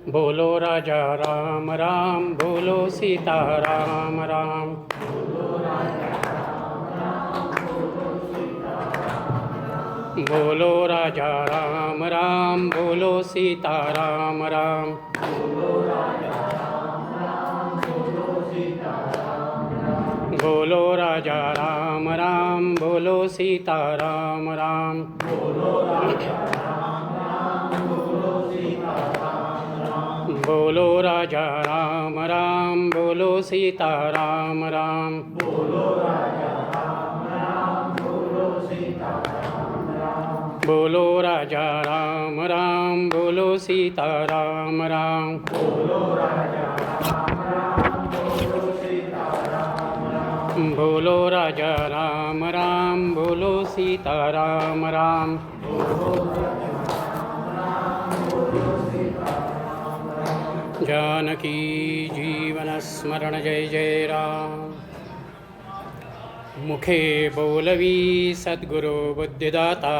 बोलो राजा राम राम, बोलो सीता राम राम। बोलो राजा राम राम, बोलो सीता राम राम। बोलो राजा राम राम, बोलो सीता राम राम। बोलो राजा राम राम, बोलो सीता राम राम। बोलो राजा राम राम, बोलो सीता राम राम। बोलो राजा राम राम, बोलो सीता राम राम। जानकी जीवन स्मरण जय जय राम। मुखे बोलवी सद्गुरु बुद्धिदाता,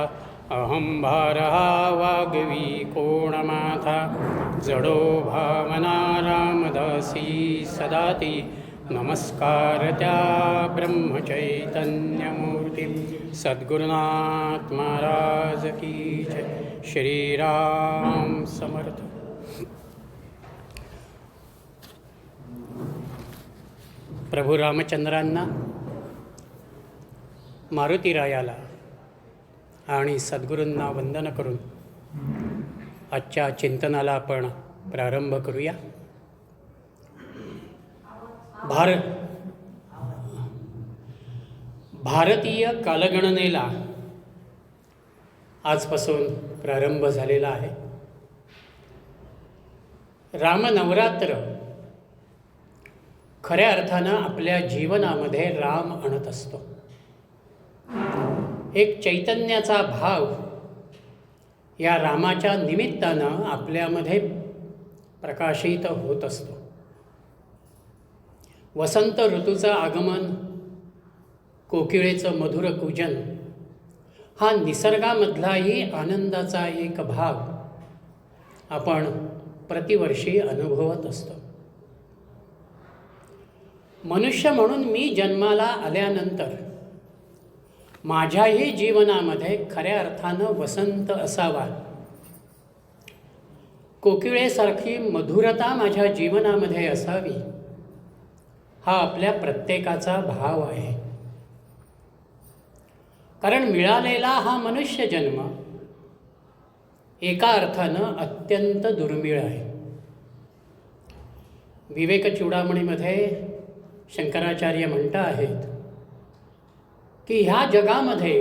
अहं भारः वाग्वी कोणमाथा। जडो भावना रामदासी सदाती, नमस्कार त्या ब्रह्मचैतन्यमूर्ती। सद्गुरुनाथ महाराज की जय। श्री राम समर्थ। प्रभू रामचंद्रांना, मारुतीरायाला आणि सद्गुरूंना वंदन करून आजच्या चिंतनाला आपण प्रारंभ करूया। भारतीय कालगणनेला आजपासून प्रारंभ झालेला आहे। रामनवरात्र खऱ्या अर्थानं आपल्या जीवनामध्ये राम आणत असतो। एक चैतन्याचा भाव या रामाच्या निमित्तानं आपल्यामध्ये प्रकाशित होत असतो। वसंत ऋतूचं आगमन, कोकिळेचं मधुर कूजन हा निसर्गामधलाही आनंदाचा एक भाग आपण प्रतिवर्षी अनुभवत असतो। मनुष्य म्हणून मी जन्माला आल्यानंतर माझ्याही जीवनामध्ये खऱ्या अर्थानं वसंत असावा, कोकिळेसारखी मधुरता माझ्या जीवनामध्ये असावी, हा आपल्या प्रत्येकाचा भाव आहे। कारण मिळालेला हा मनुष्य जन्म एका अर्थानं अत्यंत दुर्मिळ आहे। विवेक चूडामणीमध्ये शंकराचार्य म्हणत आहेत की ह्या जगामध्ये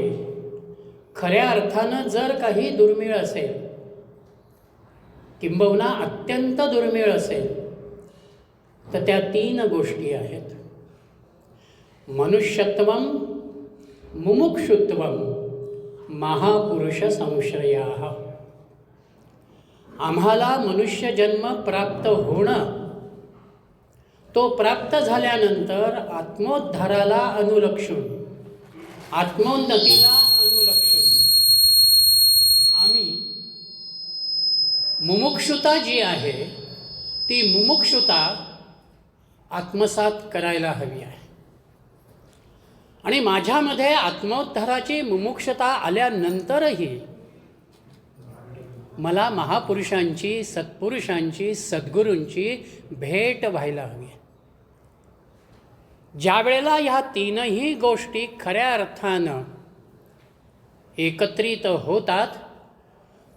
खऱ्या अर्थानं जर काही दुर्मिळ असेल, किंबहुना अत्यंत दुर्मिळ असेल, तर त्या 3 गोष्टी आहेत: मनुष्यत्वम, मुमुक्षुत्वम, महापुरुष संश्रयाः। आम्हाला मनुष्य जन्म प्राप्त होणं, तो प्राप्त झाल्यानंतर आत्मोद्धाराला अनुलक्षून, आत्मोन्नतीला अनुलक्षून आम्ही मुमुक्षुता जी आहे ती मुमुक्षुता आत्मसात करायला हवी आहे। आणि माझ्यामध्ये आत्मोद्धाराची मुमुक्षुता आल्यानंतरही मला महापुरुषांची, सत्पुरुषांची, सद्गुरूंची भेट व्हायला हवी आहे। ज्या वेळेला ह्या 3ही गोष्टी खऱ्या अर्थानं एकत्रित होतात,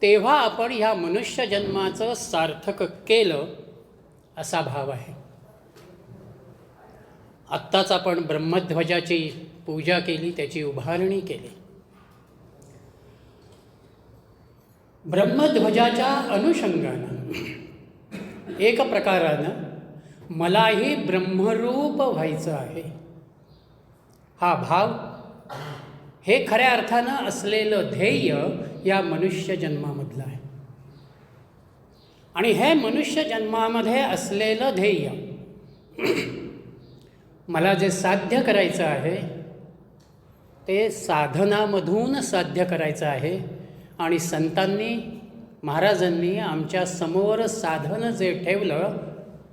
तेव्हा आपण ह्या मनुष्य जन्माचं सार्थक केलं असा भाव आहे। आत्ताच आपण ब्रह्मध्वजाची पूजा केली, त्याची उभारणी केली। ब्रह्मध्वजाच्या अनुषंगानं एक प्रकारानं मलाही ब्रह्मरूप व्हायचं आहे, हा भाव, हे खऱ्या अर्थानं असलेलं ध्येय या मनुष्य जन्मामधलं आहे। आणि हे मनुष्य जन्मामध्ये असलेलं ध्येय मला जे साध्य करायचं आहे ते साधनामधून साध्य करायचं आहे। आणि संतांनी, महाराजांनी आमच्या समोर साधन जे ठेवलं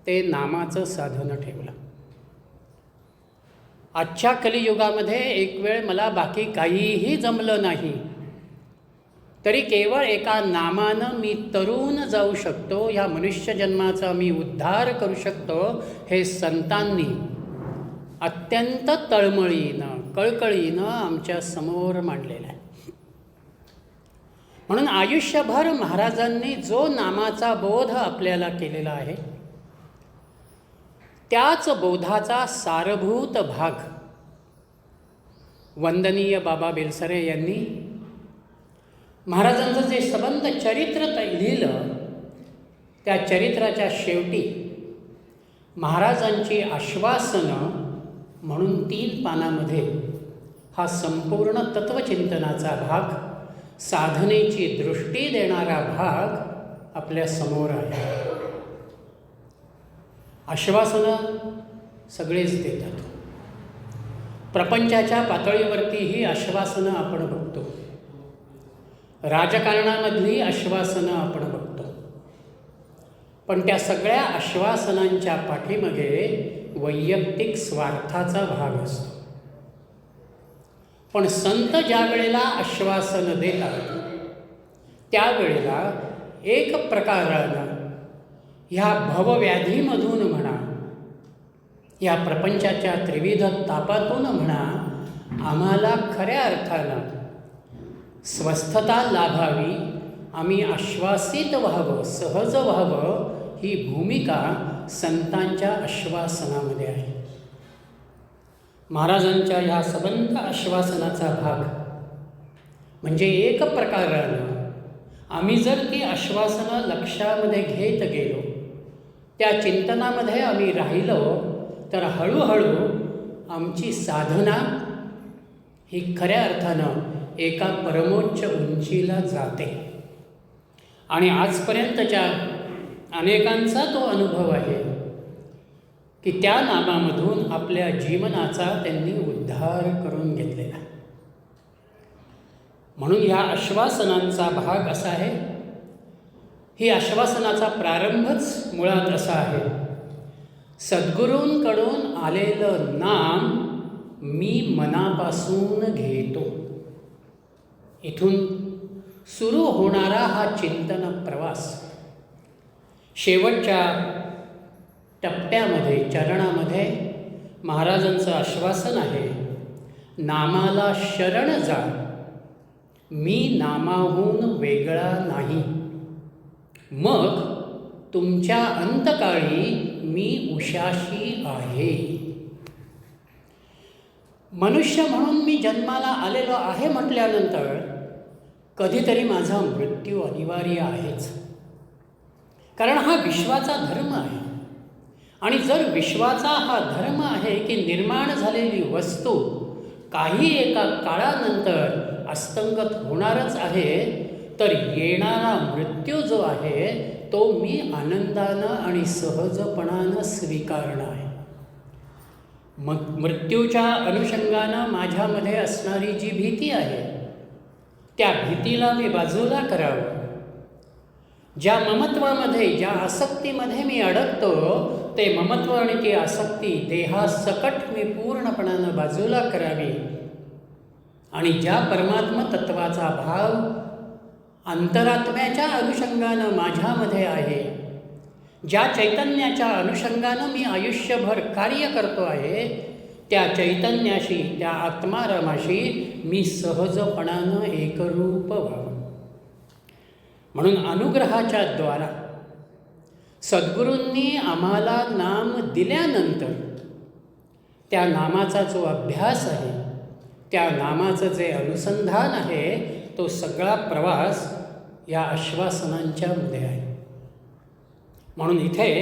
ते नामाचं साधन ठेवलं. आजच्या कलियुगामध्ये एक वेळ मला बाकी काहीही जमलं नाही तरी केवळ एका नामानं मी तरुण जाऊ शकतो, या मनुष्यजन्माचा मी उद्धार करू शकतो, हे संतांनी अत्यंत तळमळीनं कळकळीनं आमच्या समोर मांडलेलं आहे. म्हणून आयुष्यभर महाराजांनी जो नामाचा बोध आपल्याला केलेला आहे त्याच बोधाचा सारभूत भाग वंदनीय बाबा बेलसरे यांनी महाराजांचं जे सबंध चरित्र लिहिलं त्या चरित्राच्या शेवटी महाराजांची आश्वासनं म्हणून 3 पानामध्ये हा संपूर्ण तत्वचिंतनाचा भाग, साधनेची दृष्टी देणारा भाग आपल्या समोर आहे. आश्वासनं सगळेच देतात. प्रपंचाच्या पातळीवरती ही आश्वासनं आपण बघतो, राजकारणामधली आश्वासनं आपण बघतो, पण त्या सगळ्या आश्वासनांच्या पाठीमागे वैयक्तिक स्वार्थाचा भाग असतो. पण संत ज्या वेळेला आश्वासन देतात त्यावेळेला एक प्रकारानं ह्या भवव्याधीमधून म्हणा, या प्रपंचाच्या त्रिविध तापातून म्हणा, आम्हाला खऱ्या अर्थानं स्वस्थता लाभावी, आम्ही आश्वासित व्हावं, सहज व्हावं, ही भूमिका संतांच्या आश्वासनामध्ये आहे. महाराजांच्या ह्या सबंध आश्वासनाचा भाग म्हणजे एक प्रकारानं आम्ही जर ती आश्वासनं लक्षामध्ये घेत गेलो, त्या चिंतनामध्ये आम्ही राहिलो, तर हळूहळू आमची साधना ही खऱ्या अर्थानं एका परमोच्च उंचीला जाते. आणि आजपर्यंतच्या अनेकांचा तो अनुभव आहे की त्या नामामधून आपल्या जीवनाचा त्यांनी उद्धार करून घेतलेला. म्हणून ह्या आश्वासनांचा भाग असा आहे, ही आश्वासनाचा प्रारंभच मुळात असा आहे, सद्गुरूंकडून आलेलं नाम मी मनापासून घेतो. इथून सुरू होणारा हा चिंतन प्रवास शेवटच्या टप्प्यामध्ये, चरणामध्ये महाराजांचं आश्वासन आहे, नामाला शरण जा, मी नामाहून वेगळा नाही, मग तुमच्या अंतकाळी मी उशाशी आहे. मनुष्य म्हणून मी जन्माला आलेलो आहे म्हटल्यानंतर कधीतरी माझा मृत्यू अनिवार्य आहेच, कारण हा विश्वाचा धर्म आहे. आणि जर विश्वाचा हा धर्म आहे की निर्माण झालेली वस्तू काही एका काळानंतर अस्तंगत होणारच आहे, तर येणारा मृत्यू जो आहे तो मी आनंदानं आणि सहजपणानं स्वीकारणं आहे. मग मृत्यूच्या अनुषंगानं माझ्यामध्ये असणारी जी भीती आहे त्या भीतीला मी बाजूला करावं. ज्या ममत्वामध्ये, ज्या आसक्तीमध्ये मी अडकतो, ते ममत्व आणि ती आसक्ती देहासकट मी पूर्णपणानं बाजूला करावी. आणि ज्या परमात्म तत्वाचा भाव अंतरात्म्याच्या अनुषंगानं माझ्यामध्ये आहे, ज्या चैतन्याच्या अनुषंगानं मी आयुष्यभर कार्य करतो आहे, त्या चैतन्याशी, त्या आत्मारामाशी मी सहजपणानं एकरूप व्हावं. म्हणून अनुग्रहाच्या द्वारा सद्गुरूंनी आम्हाला नाम दिल्यानंतर त्या नामाचा जो अभ्यास आहे, त्या नामाचं जे अनुसंधान आहे, तो सगळा प्रवास या आश्वासनांच्या मध्ये आहे. म्हणून इथे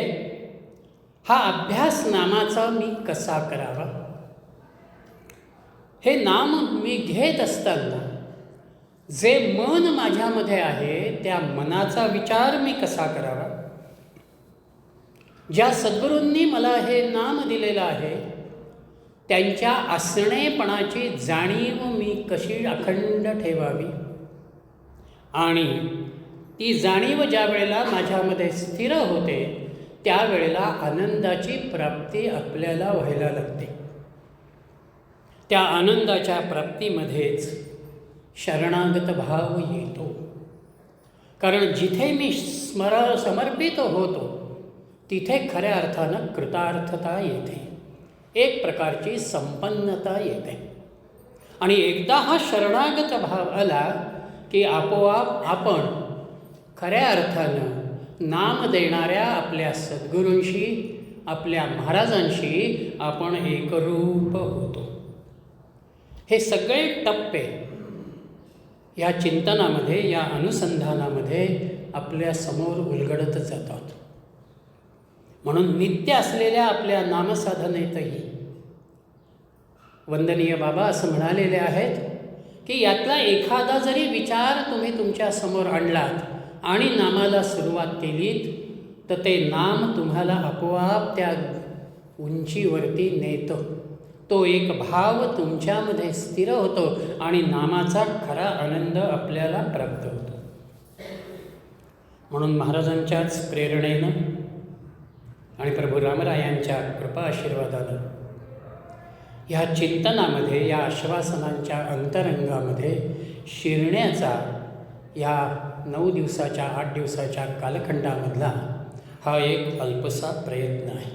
हा अभ्यास नामाचा मी कसा करावा, हे नाम मी घेत असताना जे मन माझ्यामध्ये आहे त्या मनाचा विचार मी कसा करावा. ज्या सद्गुरूंनी मला हे नाम दिलेलं आहे त्यांच्या असणेपणाची जाणीव मी कशी अखंड ठेवावी आणि ती जाणीव ज्या वेळेला माझ्यामध्ये स्थिर होते त्यावेळेला आनंदाची प्राप्ती आपल्याला व्हायला लागते. त्या आनंदाच्या प्राप्तीमध्येच शरणागत भाव येतो. कारण जिथे मी समर्पित होतो तिथे खऱ्या अर्थानं कृतार्थता येते, एक प्रकारची संपन्नता येते. आणि एकदा हा शरणागत भाव आला की आपोआप आपण खऱ्या अर्थानं नाम देणाऱ्या आपल्या सद्गुरूंशी, आपल्या महाराजांशी आपण एकरूप होतो. हे सगळे टप्पे या चिंतनामध्ये, या अनुसंधानामध्ये आपल्या समोर उलगडत जातात. म्हणून नित्य असलेल्या आपल्या नामसाधनेतही वंदनीय बाबा असं म्हणालेले आहेत की यातला एखादा जरी विचार तुम्ही तुमच्या समोर आणलात आणि नामाला सुरुवात केलीत तर ते नाम तुम्हाला आपोआप त्या उंचीवरती नेतं. तो एक भाव तुमच्यामध्ये स्थिर होतो आणि नामाचा खरा आनंद आपल्याला प्राप्त होतो. म्हणून महाराजांच्याच प्रेरणेनं आणि प्रभू रामरायांच्या कृपा आशीर्वादानं ह्या चिंतनामध्ये, या आश्वासनांच्या अंतरंगामध्ये शिरण्याचा या 9 दिवसाच्या 8 दिवसाच्या कालखंडामधला हा एक अल्पसा प्रयत्न आहे.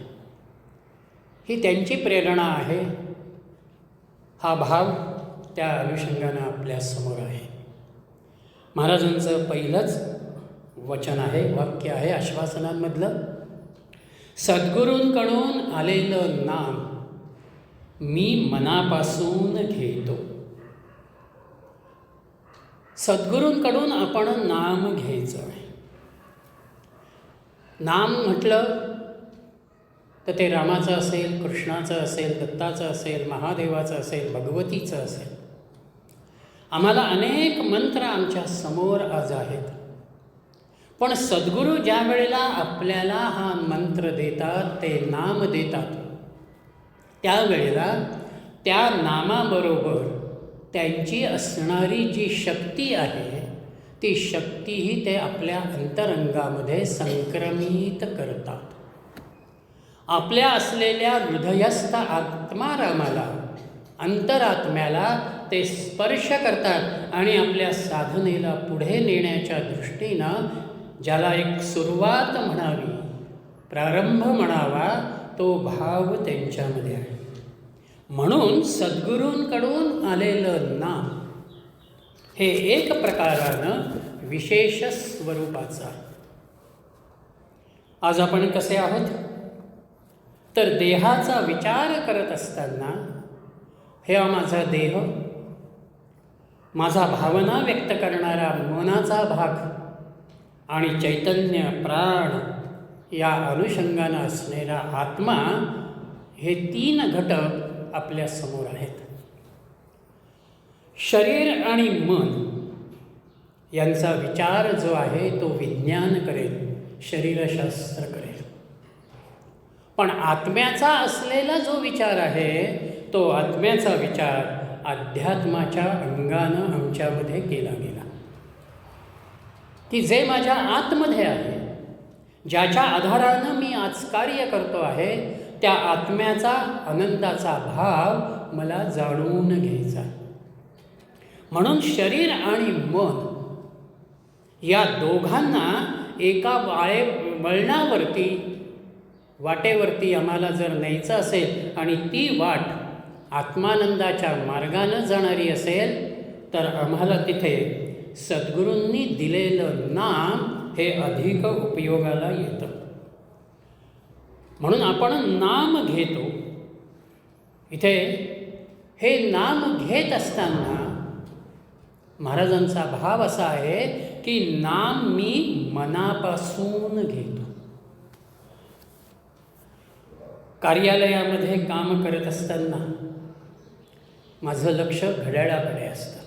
ही त्यांची प्रेरणा आहे. हा भाव त्या अनुषंगानं आपल्यासमोर आहे. महाराजांचं पहिलंच वचन आहे, वाक्य आहे आश्वासनांमधलं, सद्गुरूंकडून आलेलं नाम मी मनापासून घेतो. सद्गुरूंकडून आपण नाम घ्यायचं आहे. नाम म्हटलं तर ते रामाचं असेल, कृष्णाचं असेल, दत्ताचं असेल, महादेवाचं असेल, भगवतीचं असेल. आम्हाला अनेक मंत्र आमच्या समोर आज आहेत. पण सद्गुरू ज्या वेळेला आपल्याला हा मंत्र देतात, ते नाम देतात, त्यावेळेला त्या नामाबरोबर त्यांची असणारी जी शक्ती आहे ती शक्तीही ते आपल्या अंतरंगामध्ये संक्रमित करतात. आपल्या असलेल्या हृदयस्थ आत्मारामाला, अंतरात्म्याला ते स्पर्श करतात आणि आपल्या साधनेला पुढे नेण्याच्या दृष्टीनं ज्याला एक सुरुवात म्हणावी, प्रारंभ म्हणावा, तो भाव त्यांच्यामध्ये आहे. म्हणून सद्गुरूंकडून आलेलं नाम हे एक प्रकारानं विशेष स्वरूपाचं आहे. आज आपण कसे आहोत तर देहाचा विचार करत असताना हे माझा देह, माझा भावना व्यक्त करणारा मनाचा भाग आणि चैतन्य प्राण या अनुषंगानं असलेला आत्मा, हे 3 घटक आपल्या समोर आहेत. शरीर आणि मन यांचा विचार जो आहे तो विज्ञान करेल, शरीरशास्त्र करेल. पण आत्म्याचा असलेला जो विचार आहे तो आत्म्याचा विचार अध्यात्माच्या अंगानं आमच्यामध्ये केला गेला. की जे माझ्या आतमध्ये आहे, ज्याच्या आधारानं मी आज कार्य करतो आहे, त्या आत्म्याचा आनंदाचा भाव मला जाणून घ्यायचा. म्हणून शरीर आणि मन या दोघांना एका वळणावरती, वाटेवरती आम्हाला जर न्यायचं असेल आणि ती वाट आत्मानंदाच्या मार्गानं जाणारी असेल तर आम्हाला तिथे सद्गुरूंनी दिलेलं नाम हे अधिक उपयोगाला येतं. म्हणून आपण नाम घेतो. इथे हे नाम घेत असताना महाराजांचा भाव असा आहे की नाम मी मनापासून घेतो. कार्यालयामध्ये काम करत असताना माझं लक्ष घड्याळाकडे असतं.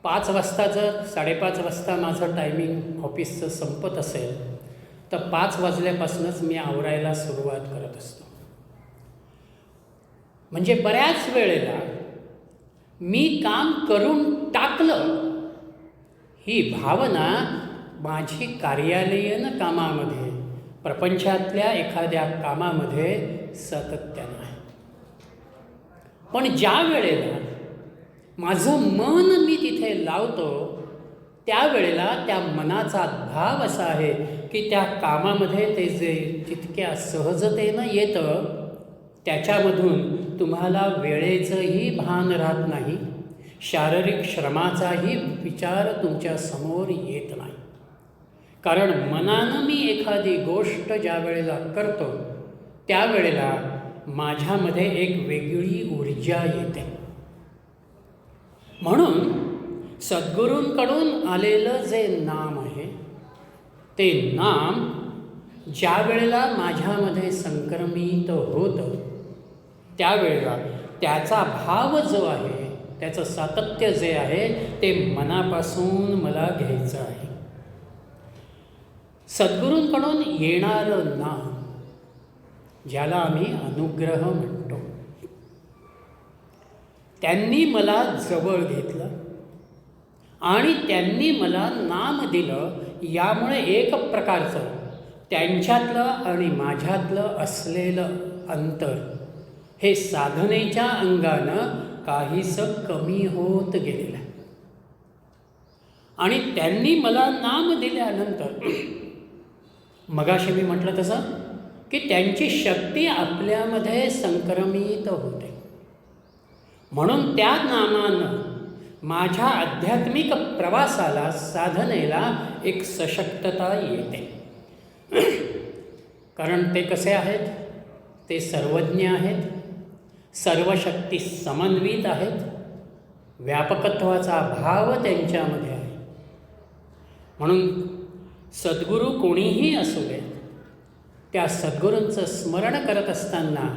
5 वाजता जर 5:30 वाजता माझं टायमिंग ऑफिसचं संपत असेल तर 5 वाजल्यापासूनच मी आवरायला सुरुवात करत असतो. म्हणजे बऱ्याच वेळेला मी काम करून टाकलं ही भावना माझी कार्यालयीन कामामध्ये, प्रपंचातल्या एखाद्या कामामध्ये सातत्यानं आहे. पण ज्या वेळेला माझं मन मी तिथे लावतो त्यावेळेला त्या मनाचा भाव असा आहे की त्या कामामध्ये ते जे जितक्या सहजतेनं येतं त्याच्यामधून तुम्हाला वेळेचंही भान राहत नाही, शारीरिक श्रमाचाही विचार तुमच्या समोर येत नाही. कारण मनानं मी एखादी गोष्ट ज्या वेळेला करतो त्यावेळेला माझ्यामध्ये एक वेगळी ऊर्जा येते. म्हणून सद्गुरूंकडून आलेलं जे नाम आहे ते नाम ज्या वेळेला माझ्यामध्ये संक्रमित होतं त्यावेळेला त्याचा भाव जो आहे, त्याचं सातत्य जे आहे ते मनापासून मला घ्यायचं आहे. सद्गुरूंकडून येणारं नाम ज्याला आम्ही अनुग्रह म्हणतो, त्यांनी मला जवळ घेतलं आणि त्यांनी मला नाम दिलं. यामुळे एक प्रकारचं त्यांच्यातलं आणि माझ्यातलं असलेलं अंतर हे साधनेच्या अंगानं काहीसं कमी होत गेलेलं आहे. आणि त्यांनी मला नाम दिल्यानंतर मगाशी मी म्हटलं तसं की त्यांची शक्ती आपल्यामध्ये संक्रमित होते. म्हणून त्या नामानं माझ्या आध्यात्मिक प्रवासाला, साधनेला एक सशक्तता येते. कारण ते कसे आहेत? ते सर्वज्ञ आहेत, सर्वशक्ती समन्वित आहेत, व्यापकत्वाचा भाव त्यांच्यामध्ये आहे. म्हणून सद्गुरू कोणीही असू दे, त्या सद्गुरूंचं स्मरण करत असताना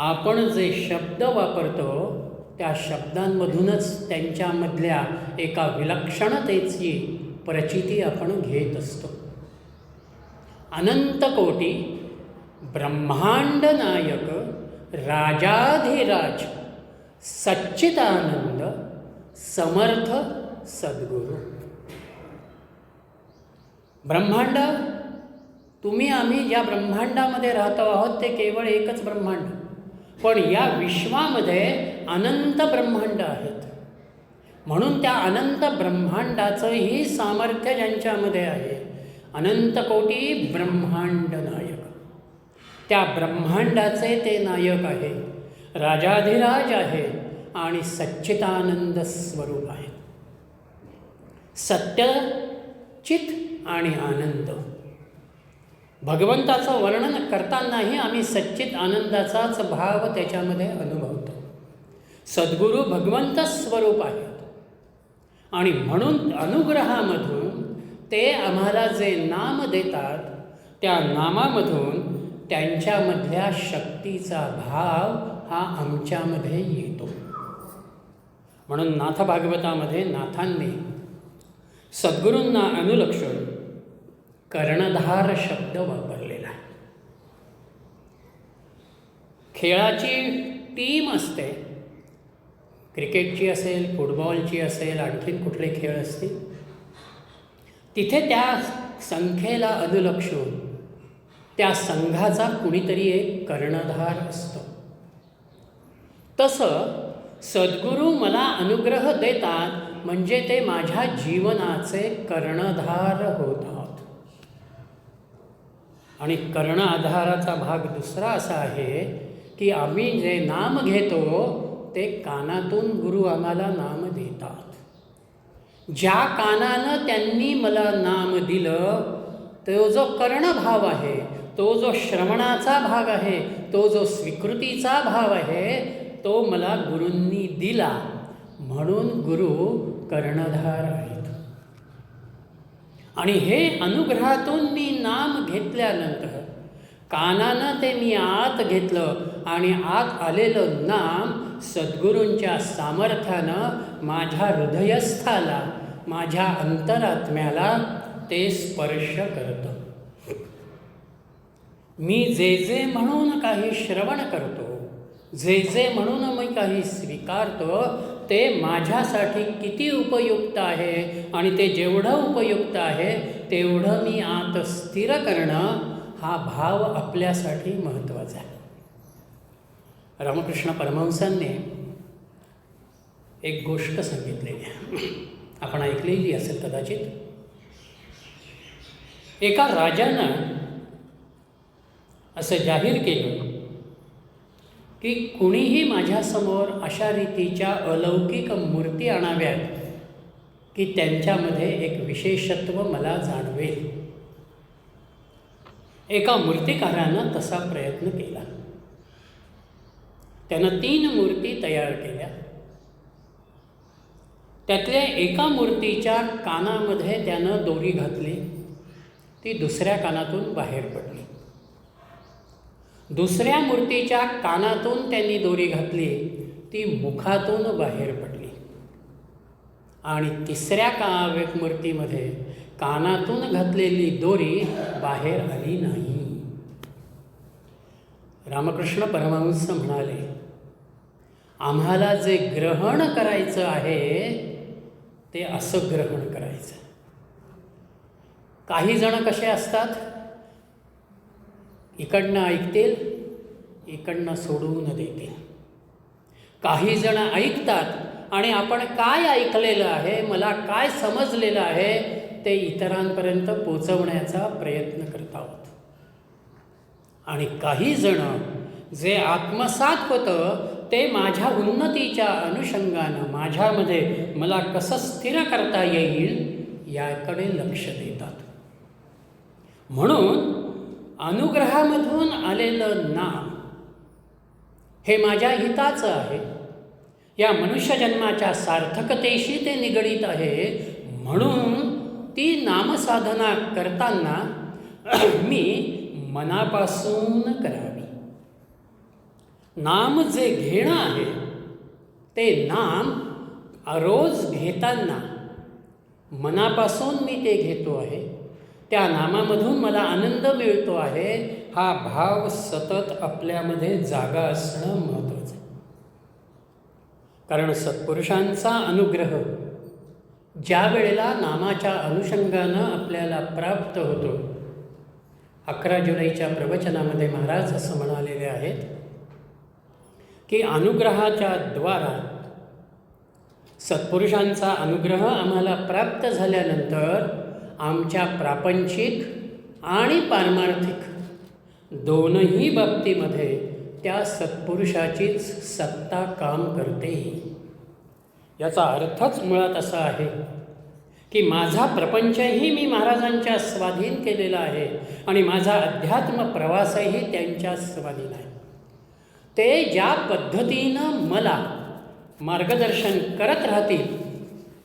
आपण जे शब्द वापरतो त्या शब्दांमधूनच त्यांच्यामधल्या एका विलक्षणतेची प्रचिती आपण घेत असतो. अनंत कोटी ब्रह्मांड नायक राजाधिराज सच्चिदानंद समर्थ सद्गुरू. ब्रह्मांड, तुम्ही आम्ही ज्या ब्रह्मांडामध्ये राहतो आहोत ते केवळ एकच ब्रह्मांड, पण या विश्वामध्ये अनंत ब्रह्मांड आहेत. म्हणून त्या अनंत ब्रह्मांडाचंही सामर्थ्य ज्यांच्यामध्ये आहे, अनंत कोटी ब्रह्मांड नायक, त्या ब्रह्मांडाचे ते नायक आहे, राजाधिराज आहे आणि सच्चिदानंद स्वरूप आहे. सत्य, चित आणि आनंद. भगवंताचं वर्णन करतानाही आम्ही सच्चित आनंदाचाच भाव त्याच्यामध्ये अनुभवतो. सद्गुरू भगवंत स्वरूप आहेत आणि म्हणून अनुग्रहामधून ते आम्हाला जे नाम देतात त्या नामामधून त्यांच्यामधल्या शक्तीचा भाव हा आमच्यामध्ये येतो. म्हणून नाथ भागवतामध्ये नाथांनी सद्गुरूंना अनुलक्षून कर्णधार शब्द वापरलेला आहे. खेळाची टीम असते, क्रिकेटची असेल, फुटबॉलची असेल, आणखीन कुठले खेळ असतील, तिथे त्या संख्येला अनुलक्षून त्या संघाचा कुणीतरी एक कर्णधार असतो. तसं सद्गुरू मला अनुग्रह देतात म्हणजे ते माझ्या जीवनाचे कर्णधार होतात. आणि कर्ण आधाराचा भाग दुसरा असा आहे की आम्ही जे नाम घेतो ते कानातून गुरु आम्हाला नाम देतात. ज्या कानानं त्यांनी मला नाम दिलं तो जो कर्णभाव आहे, तो जो श्रवणाचा भाग आहे, तो जो स्वीकृतीचा भाव आहे, तो मला गुरूंनी दिला. म्हणून गुरु कर्णधार आहेत. आणि हे अनुग्रहातून मी नाम घेतल्यानंतर कानानं ते मी आत घेतलं आणि आत आलेलं नाम सद्गुरूंच्या सामर्थ्यानं माझ्या हृदयस्थाला, माझ्या अंतरात्म्याला ते स्पर्श करतं. मी जे जे म्हणून काही श्रवण करतो, जे जे म्हणून मी काही स्वीकारतो ते माझ्यासाठी किती उपयुक्त आहे आणि ते जेवढं उपयुक्त आहे तेवढं मी आत स्थिर करणं हा भाव आपल्यासाठी महत्त्वाचा आहे. रामकृष्ण परमहंसांनी एक गोष्ट सांगितलेली आहे, आपण ऐकलेली असेल कदाचित. एका राजानं असं जाहीर केलं की कुणीही माझ्यासमोर अशा रीतीच्या अलौकिक मूर्ती आणाव्यात की त्यांच्यामध्ये एक विशेषत्व मला जाणवेल. एका मूर्तिकारानं तसा प्रयत्न केला. त्यानं 3 मूर्ती तयार केल्या. त्यातल्या एका मूर्तीच्या कानामध्ये त्यानं दोरी घातली, ती दुसऱ्या कानातून बाहेर पडली. दुसऱ्या मूर्तीच्या कानातून त्यांनी दोरी घातली, ती मुखातून बाहेर पडली. आणि तिसऱ्या मूर्तीमध्ये कानातून घातलेली दोरी बाहेर आली नाही. रामकृष्ण परमहंस म्हणाले, आम्हाला जे ग्रहण करायचं आहे ते असं ग्रहण करायचं. काही जण कसे असतात, इकडनं ऐकतील, इकडनं सोडून देतील. काही जण ऐकतात आणि आपण काय ऐकलेलं आहे, मला काय समजलेलं आहे ते इतरांपर्यंत पोचवण्याचा प्रयत्न करत आहोत. आणि काही जण जे आत्मसात होतं ते माझ्या उन्नतीच्या अनुषंगानं माझ्यामध्ये मला कसं स्थिर करता येईल याकडे लक्ष देतात. म्हणून अनुग्रहामधून आलेलं नाम हे माझ्या हिताचं आहे, या मनुष्यजन्माच्या सार्थकतेशी ते निगडीत आहे. म्हणून ती नामसाधना करताना मी मनापासून करावी. नाम जे घेणं आहे ते नाम रोज घेताना मनापासून मी ते घेतो आहे, त्या नामामधून मला आनंद मिळतो आहे, हा भाव सतत आपल्यामध्ये जागा असणं महत्त्वाचं आहे. कारण सत्पुरुषांचा अनुग्रह ज्या वेळेला नामाच्या अनुषंगानं आपल्याला प्राप्त होतो, 11 जुलैच्या प्रवचनामध्ये महाराज असं म्हणालेले आहेत की अनुग्रहाच्या द्वारा सत्पुरुषांचा अनुग्रह आम्हाला प्राप्त झाल्यानंतर आमच्या प्रापंचिक आणि पारमार्थिक दोनही बाबतीमध्ये त्या सत्पुरुषाचीच सत्ता काम करते. याचा अर्थच मुळात असा आहे की माझा प्रपंचही मी महाराजांच्या स्वाधीन केलेला आहे आणि माझा अध्यात्म प्रवासही त्यांच्या स्वाधीन आहे. ते ज्या पद्धतीनं मला मार्गदर्शन करत राहतील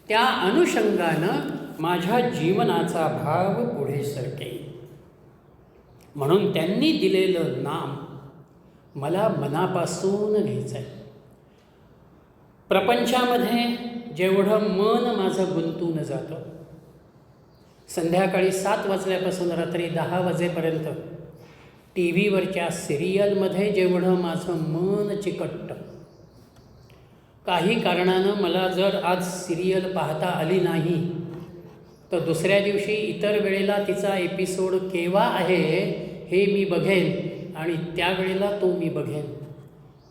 त्या अनुषंगानं माझ्या जीवनाचा भाव पुढे सरकेल. म्हणून त्यांनी दिलेलं नाम मला मनापासून घ्यायचं आहे. प्रपंचामध्ये जेवढं मन माझं गुंतून जातं, संध्याकाळी 7 वाजल्यापासून रात्री 10 वाजेपर्यंत टी व्हीवरच्या सिरियलमध्ये जेवढं माझं मन चिकटतं, काही कारणानं मला जर आज सिरियल पाहता आली नाही तर दुसऱ्या दिवशी इतर वेळेला तिचा एपिसोड केव्हा आहे हे मी बघेन आणि त्यावेळेला तो मी बघेन.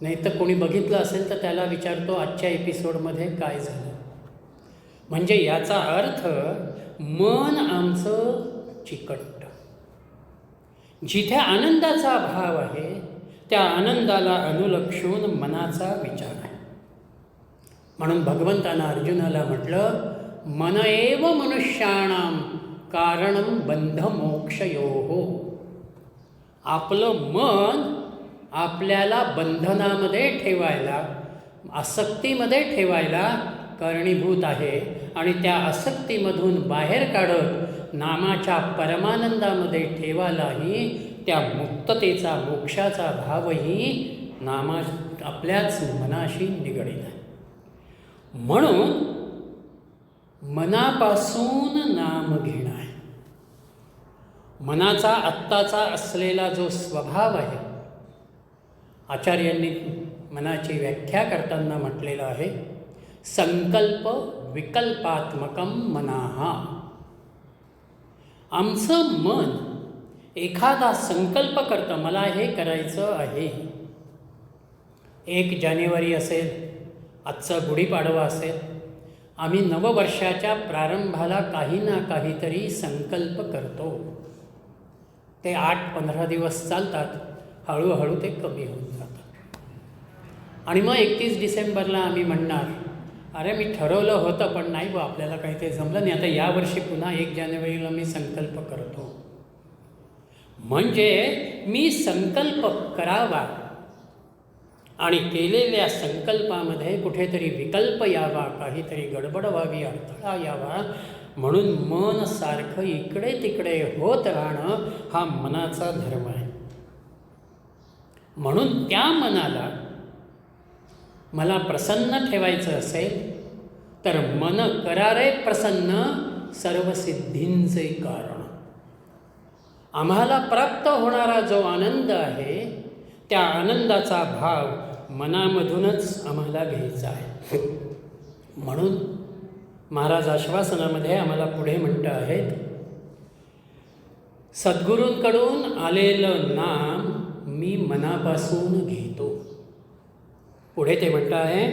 नाही तर कोणी बघितलं असेल तर त्याला विचारतो आजच्या एपिसोडमध्ये काय झालं. म्हणजे याचा अर्थ मन आमचं चिकटतं. जिथे आनंदाचा भाव आहे त्या आनंदाला अनुलक्षून मनाचा विचार आहे. म्हणून भगवंतानं अर्जुनाला म्हटलं, मन एव मनुष्याणां कारणं बंधमोक्षयोः. आपलं मन आपल्याला बंधनामध्ये ठेवायला, आसक्तीमध्ये ठेवायला कारणीभूत आहे आणि त्या आसक्तीमधून बाहेर काढत नामाच्या परमानंदामध्ये ठेवायलाही त्या मुक्ततेचा, मोक्षाचा भावही नामा आपल्याच मनाशी निगडीत आहे. म्हणून मनापासून नाम घेणं आहे. मनाचा आत्ताचा असलेला जो स्वभाव आहे, आचार्यांनी मनाची व्याख्या करताना म्हटलेलं आहे, संकल्प विकल्पात्मकं मनाः. आमचं मन एखादा संकल्प करतं, मला हे करायचं आहे. 1 जानेवारी असेल, आजचा गुढीपाडवा असेल, आम्ही नववर्षाच्या प्रारंभाला काही ना काहीतरी संकल्प करतो. ते 8-15 दिवस चालतात, हळूहळू ते कमी होत जातात. आणि मग 31 डिसेंबरला आम्ही म्हणणार, अरे मी ठरवलं होतं पण नाही बा, आपल्याला काही ते जमलं नाही, आता यावर्षी पुन्हा 1 जानेवारीला मी संकल्प करतो. म्हणजे मी संकल्प करावा आणि केलेल्या संकल्पामध्ये कुठेतरी विकल्प यावा, काहीतरी गडबड व्हावी, अडथळा यावा, म्हणून मन सारखं इकडे तिकडे होत राहणं हा मनाचा धर्म आहे. म्हणून त्या मनाला मला प्रसन्न ठेवायचं असेल तर मन करारे प्रसन्न सर्व सिद्धींचे कारण. आम्हाला प्राप्त होणारा जो आनंद आहे त्या आनंदाचा भाव मनामधूनच आम्हाला घ्यायचा आहे. म्हणून महाराज आश्वासनामध्ये आम्हाला पुढे म्हणत आहेत, सद्गुरूंकडून आलेलं नाम मी मनापासून घेतो. पुढे ते म्हणत आहे,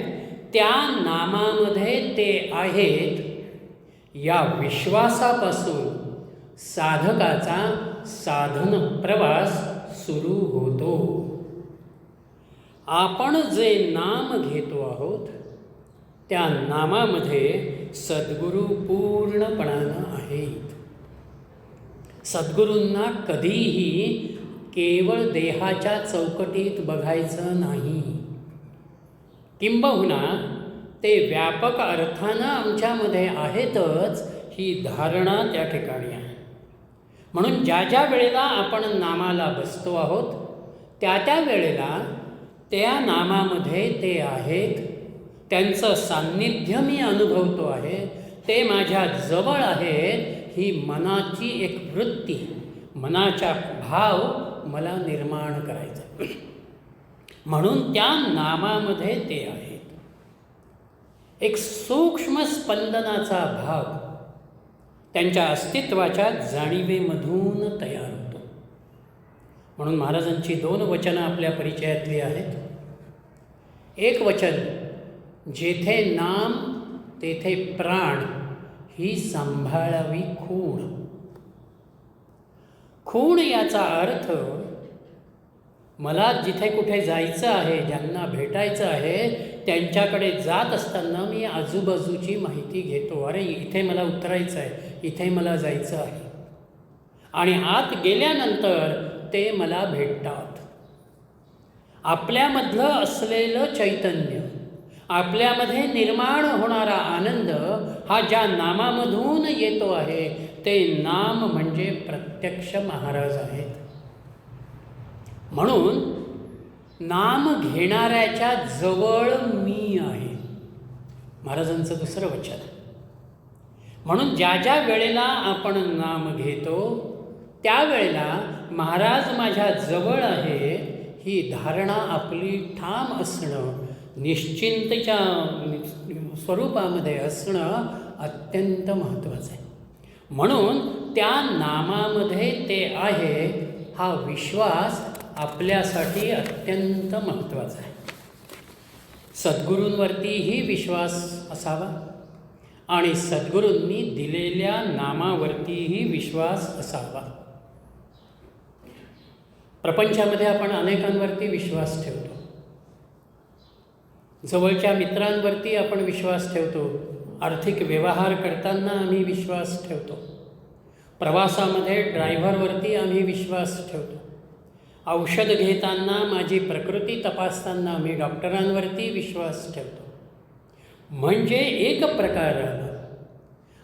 त्या नामामध्ये ते आहेत या विश्वासापासून साधकाचा साधन प्रवास सुरू होतो. आपण जे नाम घेतो आहोत त्या नामामध्ये सद्गुरू पूर्णपणानं आहेत. सद्गुरूंना कधीही केवळ देहाच्या चौकटीत बघायचं नाही, किंबहुना ते व्यापक अर्थानं आमच्यामध्ये आहेतच ही धारणा त्या ठिकाणी आहे. म्हणून ज्या ज्या वेळेला आपण नामाला बसतो आहोत त्या वेळेला त्या नामामध्ये ते आहेत, त्यांचं सान्निध्य मी अनुभवतो आहे, ते माझ्या जवळ आहेत, ही मनाची एक वृत्ती, मनाचा भाव मला निर्माण करायचा. म्हणून त्या नामामध्ये ते आहेत. एक सूक्ष्म स्पंदनाचा भाव त्यांच्या अस्तित्वाच्या जाणीवेमधून तयार होतो. म्हणून महाराजांची 2 वचनं आपल्या परिचयातली आहेत. एक वचन, जेथे नाम तेथे प्राण ही सांभाळावी खूण. खूण याचा अर्थ मला जिथे कुठे जायचं आहे, ज्यांना भेटायचं आहे, त्यांच्याकडे जात असताना मी आजूबाजूची माहिती घेतो. अरे इथे मला उतरायचं आहे, इथे मला जायचं आहे. आणि आत गेल्यानंतर ते मला भेटतात. आपल्यामधलं असलेलं चैतन्य, आपल्यामध्ये निर्माण होणारा आनंद हा ज्या नामामधून येतो आहे ते नाम म्हणजे प्रत्यक्ष महाराज आहेत. म्हणून नाम घेणाऱ्याच्या जवळ मी आहे, महाराजांचं 2रं वचन. म्हणून ज्या ज्या वेळेला आपण नाम घेतो त्यावेळेला महाराज माझ्या जवळ आहे ही धारणा आपली ठाम असणं, निश्चिंतच्या स्वरूपामध्ये असणं अत्यंत महत्त्वाचं आहे. म्हणून त्या नामामध्ये ते आहे हा विश्वास आपल्यासाठी अत्यंत महत्त्वाचा आहे. सद्गुरूंवरतीही विश्वास असावा आणि सद्गुरूंनी दिलेल्या नामावरतीही विश्वास असावा. प्रपंचामध्ये आपण अनेकांवरती विश्वास ठेवतो, जवळच्या मित्रांवरती आपण विश्वास ठेवतो, आर्थिक व्यवहार करताना आम्ही विश्वास ठेवतो, प्रवासामध्ये ड्रायव्हरवरती आम्ही विश्वास ठेवतो, औषध घेताना, माझी प्रकृती तपासताना आम्ही डॉक्टरांवरती विश्वास ठेवतो. म्हणजे एक प्रकारानं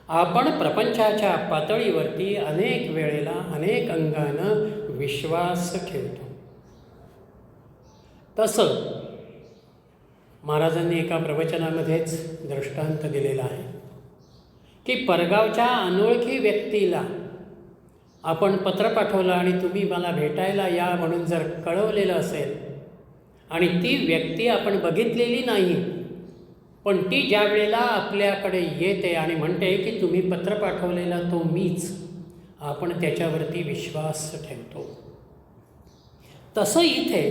आपण प्रपंचाच्या पातळीवरती अनेक वेळेला अनेक अंगानं विश्वास ठेवतो. तसं महाराजांनी एका प्रवचनामध्येच दृष्टांत दिलेला आहे की परगावच्या अनोळखी व्यक्तीला आपण पत्र पाठवलं आणि तुम्ही मला भेटायला या म्हणून जर कळवलेलं असेल आणि ती व्यक्ती आपण बघितलेली नाही पण ती ज्या वेळेला आपल्याकडे येते आणि म्हणते की तुम्ही पत्र पाठवलेला तो मीच, आपण त्याच्यावरती विश्वास ठेवतो. तसं इथे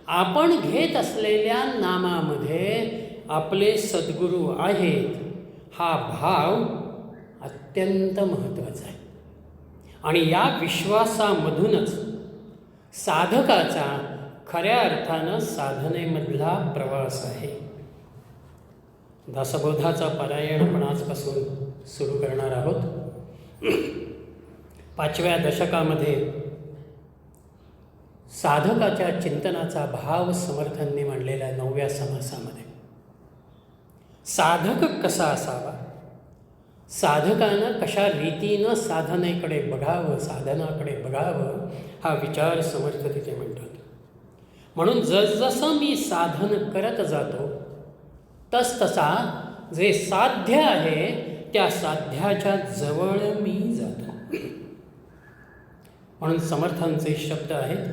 आपण घेत असलेल्या नामामध्ये आपले सद्गुरू आहेत हा भाव अत्यंत महत्त्वाचा आहे. आणि या विश्वासामधूनच साधकाचा खऱ्या अर्थानं साधनेमधला प्रवास आहे. दासबोधाचा पारायण आपण आजपासून सुरू करणार आहोत. 5व्या दशकामध्ये साधकाच्या चिंतनाचा भाव समर्थांनी मांडलेला 9व्या समासामध्ये साधक कसा असावा, साधकानं कशा रीतीनं साधनेकडे बघावं, साधनाकडे बघावं, हा विचार समर्थ तिथे म्हणतात. म्हणून जसजसं मी साधन करत जातो तसतसा जे साध्य आहे त्या साध्याच्या जवळ मी जातो. म्हणून समर्थांचे शब्द आहेत,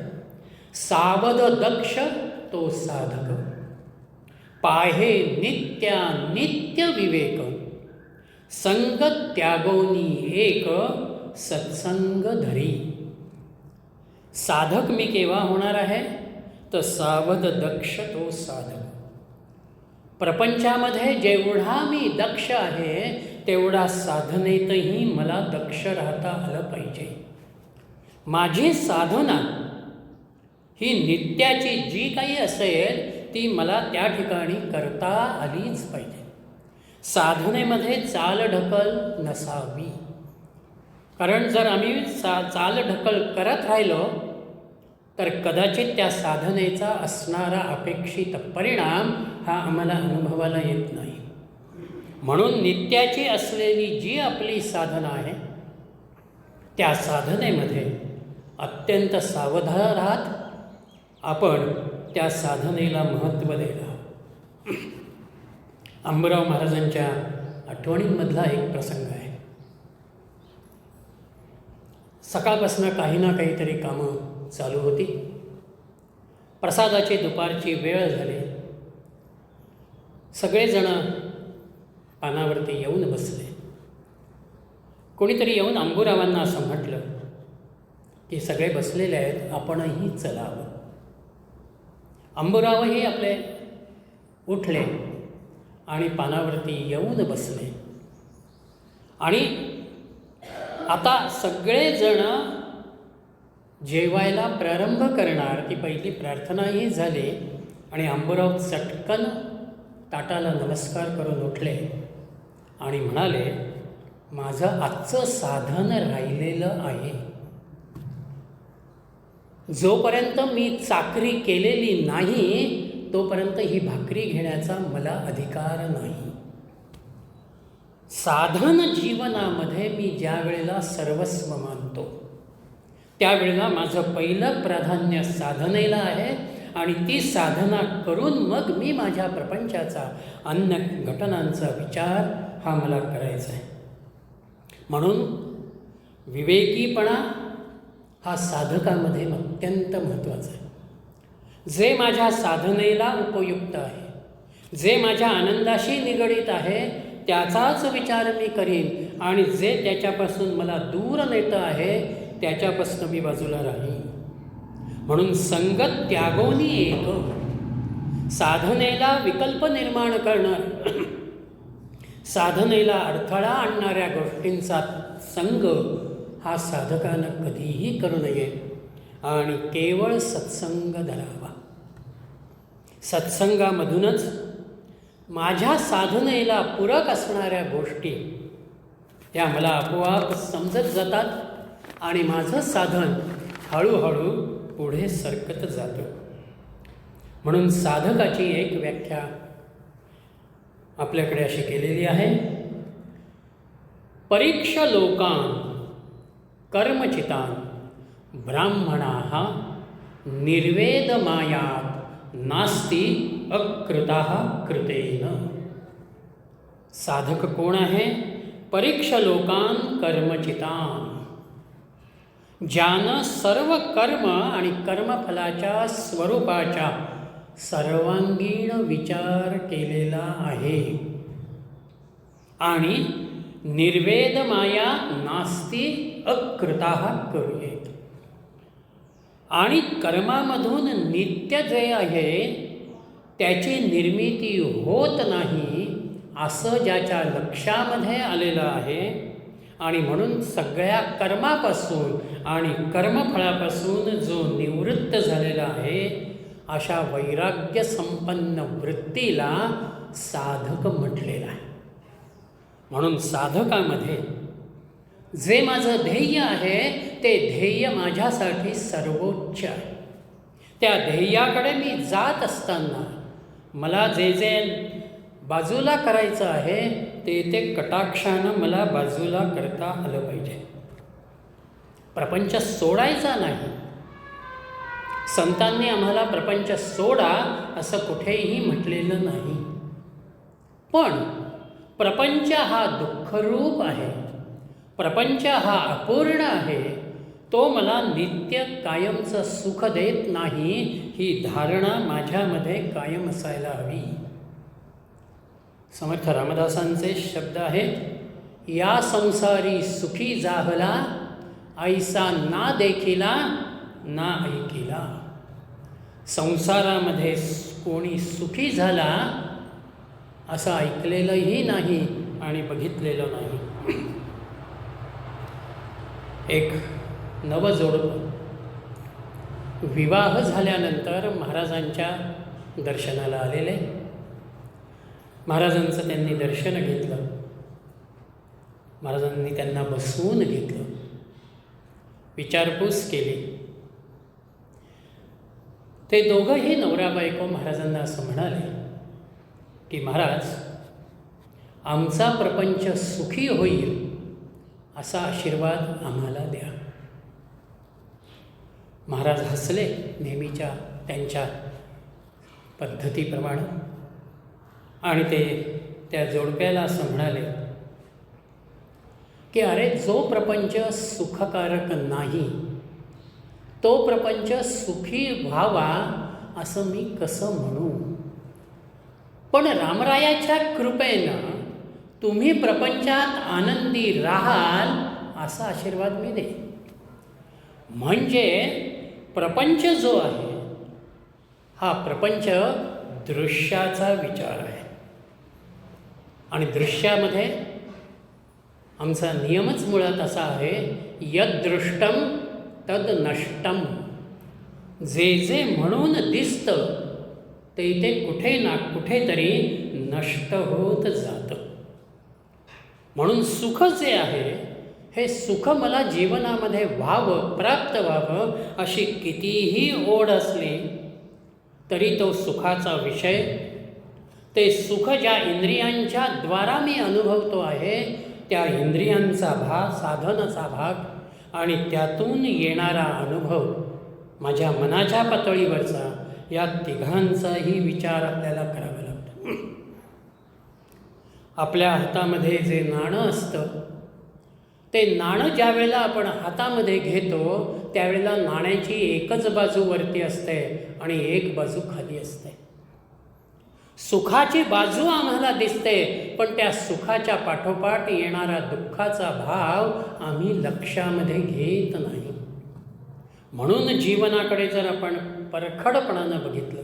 सावध दक्ष तो साधक, पाहे नित्या नित्य विवेक, संग त्यागोनी एक सत्संग धरी. साधक मी केव्हा होणार आहे तर सावध दक्ष तो साधक. प्रपंचामध्ये जेवढा मी दक्ष आहे तेवढा साधनेतही मला दक्ष राहता आलं पाहिजे. माझी साधना ही नित्याची जी काही असेल ती मला त्या ठिकाणी करता आलीच पाहिजे. साधनेमध्ये चालढकल नसावी. कारण जर आम्ही चालढकल करत राहिलो तर कदाचित त्या साधनेचा असणारा अपेक्षित परिणाम हा आम्हाला अनुभवाला येत नाही. म्हणून नित्याची असलेली जी आपली साधना आहे त्या साधनेमध्ये अत्यंत सावधान राहत आपण त्या साधनेला महत्त्व द्यायला. अंबुराव महाराजांच्या आठवणींमधला एक प्रसंग आहे. सकाळपासून काही ना काहीतरी कामं चालू होती. प्रसादाची दुपारची वेळ झाली. सगळेजण पानावरती येऊन बसले. कोणीतरी येऊन अंबुरावांना असं म्हटलं की सगळे बसलेले आहेत, आपणही चलावं. अंबुरावही आपले उठले आणि पानावरती येऊन बसले. आणि आता सगळेजण जेवायला प्रारंभ करणार. ती पहिली प्रार्थनाही झाली आणि अंबुराव चटकन ताटाला नमस्कार करून उठले आणि म्हणाले, माझं आजचं साधन राहिलेलं आहे. जोपर्यंत मी चाकरी केलेली नाही तोपर्यंत ही भाकरी घेण्याचा मला अधिकार नाही. साधन जीवनामध्ये मी ज्या वेळेला सर्वस्व मानतो त्यावेळेला माझं पहिलं प्राधान्य साधनेला आहे आणि ती साधना करून मग मी माझ्या प्रपंचाचा अन्य घटनांचा विचार हा मला करायचा आहे. म्हणून विवेकीपणा हा साधकामध्ये अत्यंत महत्त्वाचा आहे. जे माझ्या साधनेला उपयुक्त आहे, जे माझ्या आनंदाशी निगडीत आहे त्याचाच विचार मी करीन आणि जे त्याच्यापासून मला दूर नेतं आहे त्याच्यापासून मी बाजूला राहीन. म्हणून संगत त्यागोनी एक, साधनेला विकल्प निर्माण करणार, साधनेला अडथळा आणणाऱ्या गोष्टींचा संग हा साधकानं कधीही करू नये आणि केवळ सत्संग धरावा. सत्संगामधूनच माझ्या साधनेला पूरक असणाऱ्या गोष्टी त्या मला आपोआप समजत जातात आणि माझं साधन हळूहळू पुढे सरकत जातं. म्हणून साधकाची एक व्याख्या आपल्याकडे अशी केलेली आहे, परीक्ष लोकान कर्मचितान ब्राह्मणाः निर्वेद मायात नास्ति अकृताः कृतेन. साधक कोण आहे? परीक्ष लोकान कर्मचितान, ज्यानं सर्व कर्म आणि कर्मफलाच्या स्वरूपाच्या सर्वांगीण विचार केलेला आहे आणि निर्वेद माया नास्ती अकृता करूयेत. आणि कर्मामधून नित्य जे आहे त्याची निर्मिती होत नाही असं ज्याच्या लक्षामध्ये आलेलं आहे आणि म्हणून सगळ्या कर्मापासून आणि कर्मफळापासून जो निवृत्त झालेला आहे अशा वैराग्य संपन्न वृत्तीला साधक म्हटलेला आहे. म्हणून साधकामध्ये जे माझं ध्येय आहे ते ध्येय माझ्यासाठी सर्वोच्च आहे. त्या ध्येयाकडे मी जात असताना मला जे जे बाजूला करायचं आहे ते कटाक्षानं मला बाजूला करता आलं पाहिजे. प्रपंच सोडायचा नाही. संतांनी आम्हाला प्रपंच सोडा असं कुठेही म्हटलेलं नाही. पण प्रपंच हा दुःखरूप आहे. प्रपंच हा अपूर्ण आहे. तो मला नित्य कायमचं सुख देत नाही ही धारणा माझ्यामध्ये कायम असायला हवी. समर्थ रामदासांचे शब्द आहेत, या संसारी सुखी जाहला ऐसा ना देखिला ना ऐकिला. संसारामध्ये कोणी सुखी झाला असं ऐकलेलंही नाही आणि बघितलेलं नाही. एक नवजोडपं विवाह झाल्यानंतर महाराजांच्या दर्शनाला आलेले. महाराजांचं त्यांनी दर्शन घेतलं. महाराजांनी त्यांना बसवून घेतलं, विचारपूस केली. ते दोघंही नवरा बायको महाराजांना असं म्हणाले की महाराज, आमचा प्रपंच सुखी होईल असा आशीर्वाद आम्हाला द्या. महाराज हसले नेहमीच्या त्यांच्या पद्धतीप्रमाणे आणि ते त्या जोडप्याला असं म्हणाले की अरे, जो प्रपंच सुखकारक नाही तो प्रपंच सुखी व्हावा असं मी कसं म्हणू. पण रामरायाच्या कृपेनं तुम्ही प्रपंचात आनंदी राहाल असा आशीर्वाद मी दे. म्हणजे प्रपंच जो आहे हा प्रपंच दृश्याचा विचार आहे आणि दृश्यामध्ये आमचा नियमच मुळात असा आहे, यदृष्टम तद नष्टम. जे जे म्हणून दिसतं ते कुठे ना कुठेतरी नष्ट होत जातं. म्हणून सुख जे आहे हे सुख मला जीवनामध्ये व्हावं, प्राप्त व्हावं अशी कितीही ओढ असली तरी तो सुखाचा विषय, ते सुख ज्या इंद्रियांच्या द्वारा मी अनुभवतो आहे त्या इंद्रियांचा भाग, साधनाचा भाग आणि त्यातून येणारा अनुभव माझ्या मनाच्या पातळीवरचा, या तिघांचाही विचार आपल्याला करावा लागतो. आपल्या हातामध्ये जे नाणं असतं ते नाणं ज्या वेळेला आपण हातामध्ये घेतो त्यावेळेला नाण्याची एकच बाजू वरती असते आणि एक बाजू खाली असते. सुखाची बाजू आम्हाला दिसते पण त्या सुखाच्या पाठोपाठ येणारा दुःखाचा भाव आम्ही लक्षामध्ये घेत नाही. म्हणून जीवनाकडे जर आपण परखडपणानं बघितलं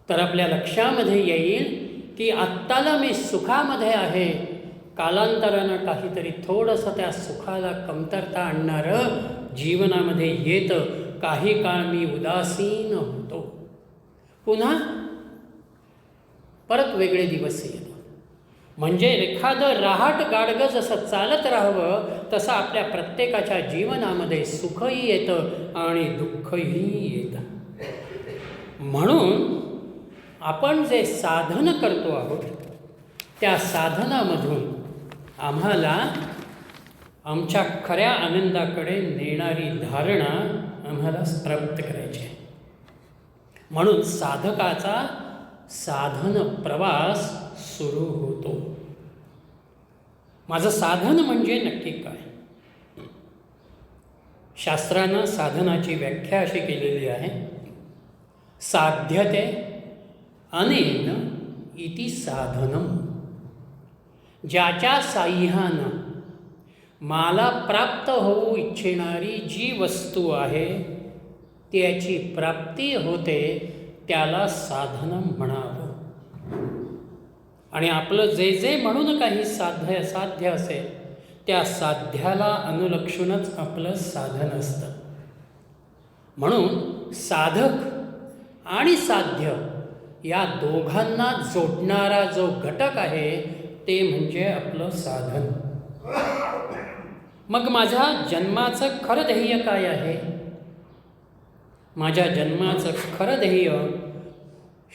तर आपल्या लक्षामध्ये येईल की आत्ताला मी सुखामध्ये आहे, कालांतरानं काहीतरी थोडंसं त्या सुखाला कमतरता आणणारं जीवनामध्ये येतं. काही काळ मी उदासीन होतो, पुन्हा परत वेगळे दिवस येतात. म्हणजे एखादं रहाट गाडगं जसं चालत राहावं तसं आपल्या प्रत्येकाच्या जीवनामध्ये सुखही येतं आणि दुःखही येतं. म्हणून आपण जे साधन करतो आहोत त्या साधनामधून आम्हाला आमच्या खऱ्या आनंदाकडे नेणारी धारणा आम्हाला प्राप्त करायची आहे. म्हणून साधकाचा साधन प्रवास सुरू होतो. माझं साधन म्हणजे नक्की काय? शास्त्रानं साधनाची व्याख्या अशी केलेली आहे, साध्यते अनेन इति साधनम. ज्याच्या साह्यानं मला प्राप्त होऊ इच्छिणारी जी वस्तू आहे त्याची प्राप्ती होते त्याला साधन म्हणावं. आणि आपलं जे जे म्हणून काही साध्य असेल त्या साध्याला अनुलक्षूनच आपलं साधन असतं. म्हणून साधक आणि साध्य या दोघांना जोडणारा जो घटक आहे ते म्हणजे आपलं साधन. मग माझ्या जन्माचं खरं ध्येय काय आहे? माझ्या जन्माचं खरं ध्येय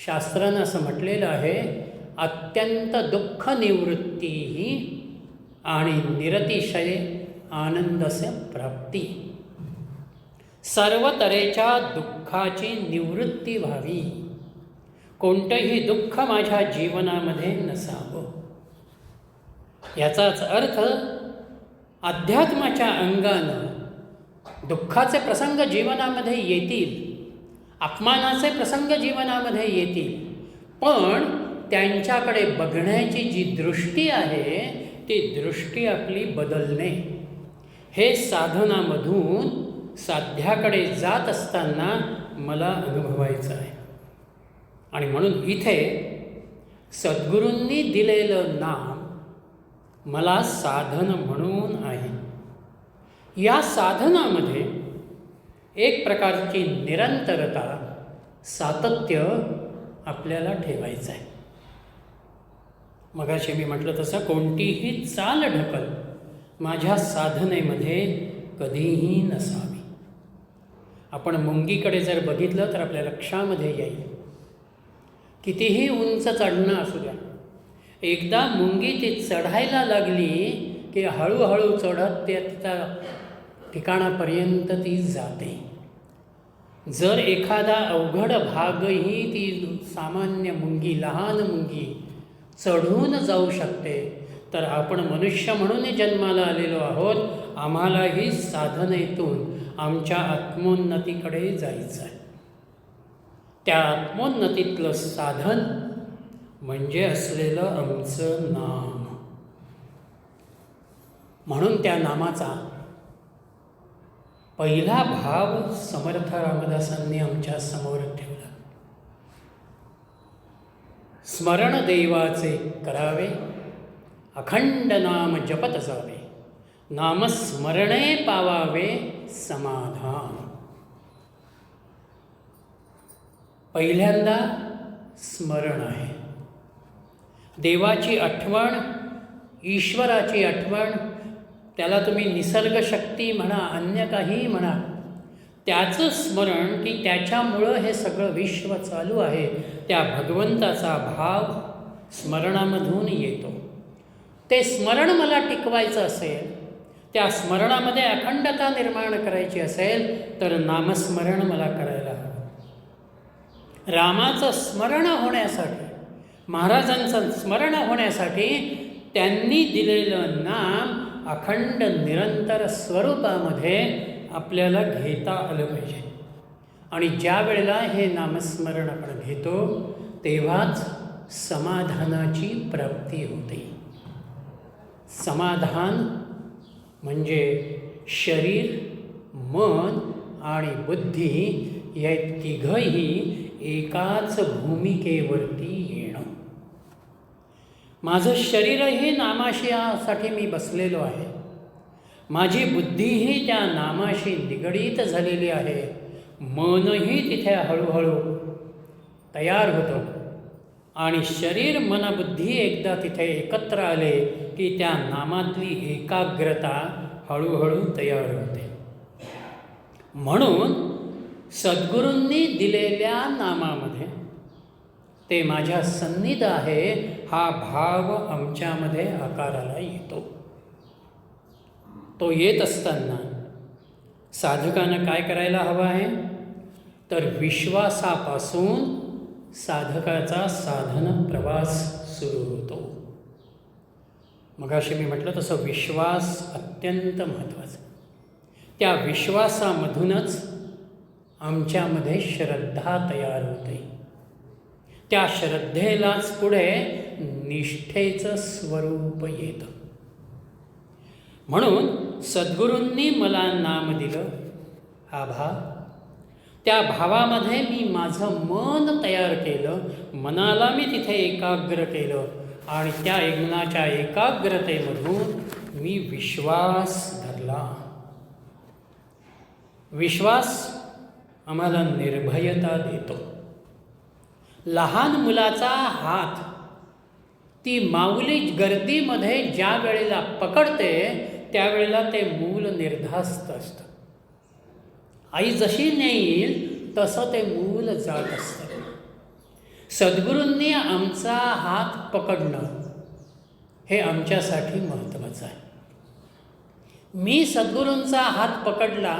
शास्त्रानं असं म्हटलेलं आहे, अत्यंत दुःख निवृत्ती आणि निरतिशय आनंदस्य प्राप्ती. सर्व तऱ्हेच्या दुःखाची निवृत्ती व्हावी, कोणतंही दुःख माझ्या जीवनामध्ये नसावं. याचाच अर्थ अध्यात्माच्या अंगानं दुःखाचे प्रसंग जीवनामध्ये येतील, अपमानाचे प्रसंग जीवनामध्ये येतील, पण त्यांच्याकडे बघण्याची जी दृष्टी आहे ती दृष्टी आपली बदलणे हे साधनामधून साध्याकडे जात असताना मला अनुभवायचं आहे. आणि म्हणून इथे सद्गुरूंनी दिलेलं नाम मला साधन म्हणून आहे. या साधनामध्ये एक प्रकारची निरंतरता, सातत्य आपल्याला ठेवायचं आहे. मगाशी मी म्हटलं तसं कोणतीही चाल ढकल माझ्या साधनेमध्ये कधीही नसावी. आपण मुंगीकडे जर बघितलं तर आपल्या लक्षामध्ये येईल, कितीही उंच चढणं असू द्या, एकदा मुंगी ती चढायला लागली की हळूहळू चढत त्या ठिकाणापर्यंत ती जाते. जर एखादा अवघड भागही ती सामान्य मुंगी, लहान मुंगी चढून जाऊ शकते, तर आपण मनुष्य म्हणून जन्माला आलेलो आहोत. आम्हालाही साधनेतून आमच्या आत्मोन्नतीकडे जायचं आहे. त्या आत्मोन्नतीतलं साधन म्हणजे असलेलं आमचं नाम. म्हणून त्या नामाचा पहिला भाव समर्थ रामदासांनी आमच्या समोर ठेवला. स्मरण देवाचे करावे, अखंड नाम जपत जावे, नामस्मरणे पावावे समाधान. पहिल्यांदा स्मरण आहे. देवाची आठवण, ईश्वराची आठवण, त्याला तुम्ही निसर्गशक्ती म्हणा, अन्य काही म्हणा, त्याचं स्मरण की त्याच्यामुळं हे सगळं विश्व चालू आहे, त्या भगवंताचा भाव स्मरणामधून येतो. ते स्मरण मला टिकवायचं असेल, त्या स्मरणामध्ये अखंडता निर्माण करायची असेल तर नामस्मरण मला करायला हवं. रामाचं स्मरण होण्यासाठी, महाराजांचं स्मरण होण्यासाठी त्यांनी दिलेलं नाम अखंड निरंतर स्वरूपामध्ये आपल्याला घेता आलं पाहिजे. आणि ज्या वेळेला हे नामस्मरण आपण घेतो तेव्हाच समाधानाची प्राप्ती होते. समाधान म्हणजे शरीर, मन आणि बुद्धी या तिघंही एकाच भूमिकेवरती येणं. माझं शरीरही नामाशीसाठी मी बसलेलो आहे, माझी बुद्धीही त्या नामाशी निगडीत झालेली आहे, मनही तिथे हळूहळू तयार होतं. आणि शरीर, मन, बुद्धी एकदा तिथे एकत्र आले की त्या नामातली एकाग्रता हळूहळू तयार होते. म्हणून सद्गुरूंनी दिलेल्या नामामध्ये ते माझ्या सन्निध आहे हा भाव आमच्यामध्ये आकाराला येतो. तो येत असताना साधकानं काय करायला हवं आहे तर विश्वासापासून साधकाचा साधन प्रवास सुरू होतो. मगाशी मी म्हटलं तसं विश्वास अत्यंत महत्त्वाचा. त्या विश्वासामधूनच आमच्यामध्ये श्रद्धा तयार होते. त्या श्रद्धेलाच पुढे निष्ठेचं स्वरूप येतं. म्हणून सद्गुरूंनी मला नाम दिलं, हा भाव, त्या भावामध्ये मी माझं मन तयार केलं, मनाला मी तिथे एकाग्र केलं आणि त्या मनाच्या एकाग्रतेमधून मी विश्वास धरला. विश्वास आम्हाला निर्भयता देतो. लहान मुलाचा हात ती माऊली गर्दीमध्ये ज्या वेळेला पकडते त्यावेळेला ते मूल निर्धास्त असतं. आई जशी नेईल तसं ते मूल जात असतं. सद्गुरूंनी आमचा हात पकडणं हे आमच्यासाठी महत्त्वाचं आहे. मी सद्गुरूंचा हात पकडला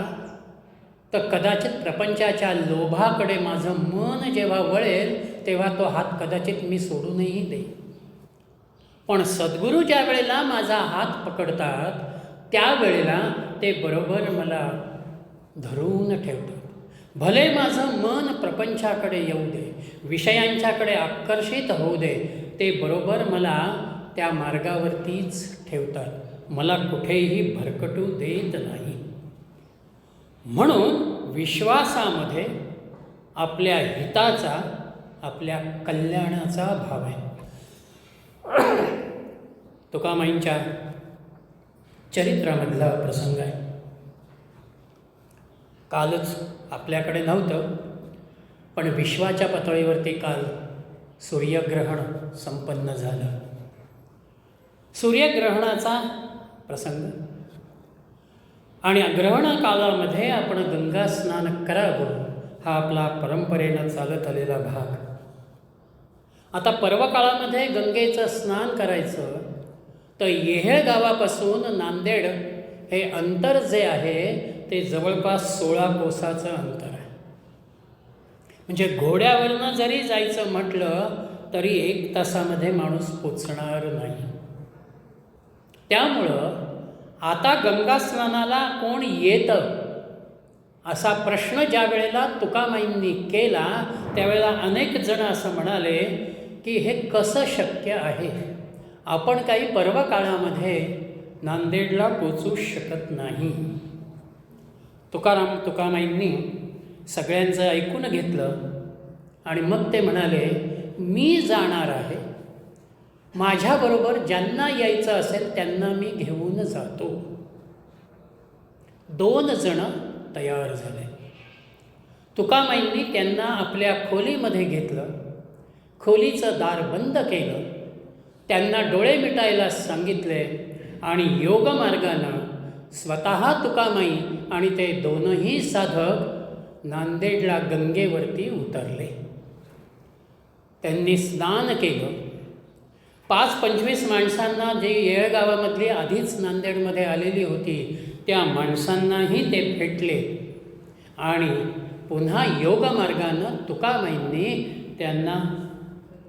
तर कदाचित प्रपंचाच्या लोभाकडे माझं मन जेव्हा वळेल तेव्हा तो हात कदाचित मी सोडूनही देईन. पण सद्गुरू ज्या वेळेला माझा हात पकडतात त्यावेळेला ते बरोबर मला धरून ठेवतात. भले माझं मन प्रपंचाकडे येऊ दे, विषयांच्याकडे आकर्षित होऊ दे, ते बरोबर मला त्या मार्गावरतीच ठेवतात. मला कुठेही भरकटू देत नाही. म्हणून विश्वासामध्ये आपल्या हिताचा, आपल्या कल्याणाचा भाव आहे. तुकामाईंच्या चरित्रामधला प्रसंग आहे. कालच आपल्याकडे नव्हतं, पण विश्वाच्या पातळीवरती काल सूर्यग्रहण संपन्न झालं. सूर्यग्रहणाचा प्रसंग आणि ग्रहण कालामध्ये आपण गंगा स्नान करावं हा आपला परंपरेनं चालत आलेला भाग. आता पर्वकाळामध्ये गंगेचं स्नान करायचं तर येहेळ गावापासून नांदेड हे अंतर जे आहे ते जवळपास 16 कोसाचं अंतर आहे. म्हणजे घोड्यावरनं जरी जायचं म्हटलं तरी 1 तासामध्ये माणूस पोचणार नाही. त्यामुळं आता गंगा स्नानाला कोण येतं असा प्रश्न ज्या वेळेला तुकामाईंनी केला त्यावेळेला अनेक जण असं म्हणाले की हे कसं शक्य आहे, आपण काही पर्वकाळामध्ये नांदेडला पोचू शकत नाही. तुकामाईंनी सगळ्यांचं ऐकून घेतलं आणि मग ते म्हणाले, मी जाणार आहे, माझ्याबरोबर ज्यांना यायचं असेल त्यांना मी घेऊन जातो. 2 जण तयार झाले. तुकामाईंनी त्यांना आपल्या खोलीमध्ये घेतलं, खोलीचं दार बंद केलं, त्यांना डोळे मिटायला सांगितले आणि योगमार्गानं स्वतः तुकामाई आणि ते 2ही साधक नांदेडला गंगेवरती उतरले. त्यांनी स्नान केलं. 5-25 माणसांना जे येळगावामधली आधीच नांदेडमध्ये आलेली होती त्या माणसांनाही ते भेटले आणि पुन्हा योगमार्गानं तुकामाईंनी त्यांना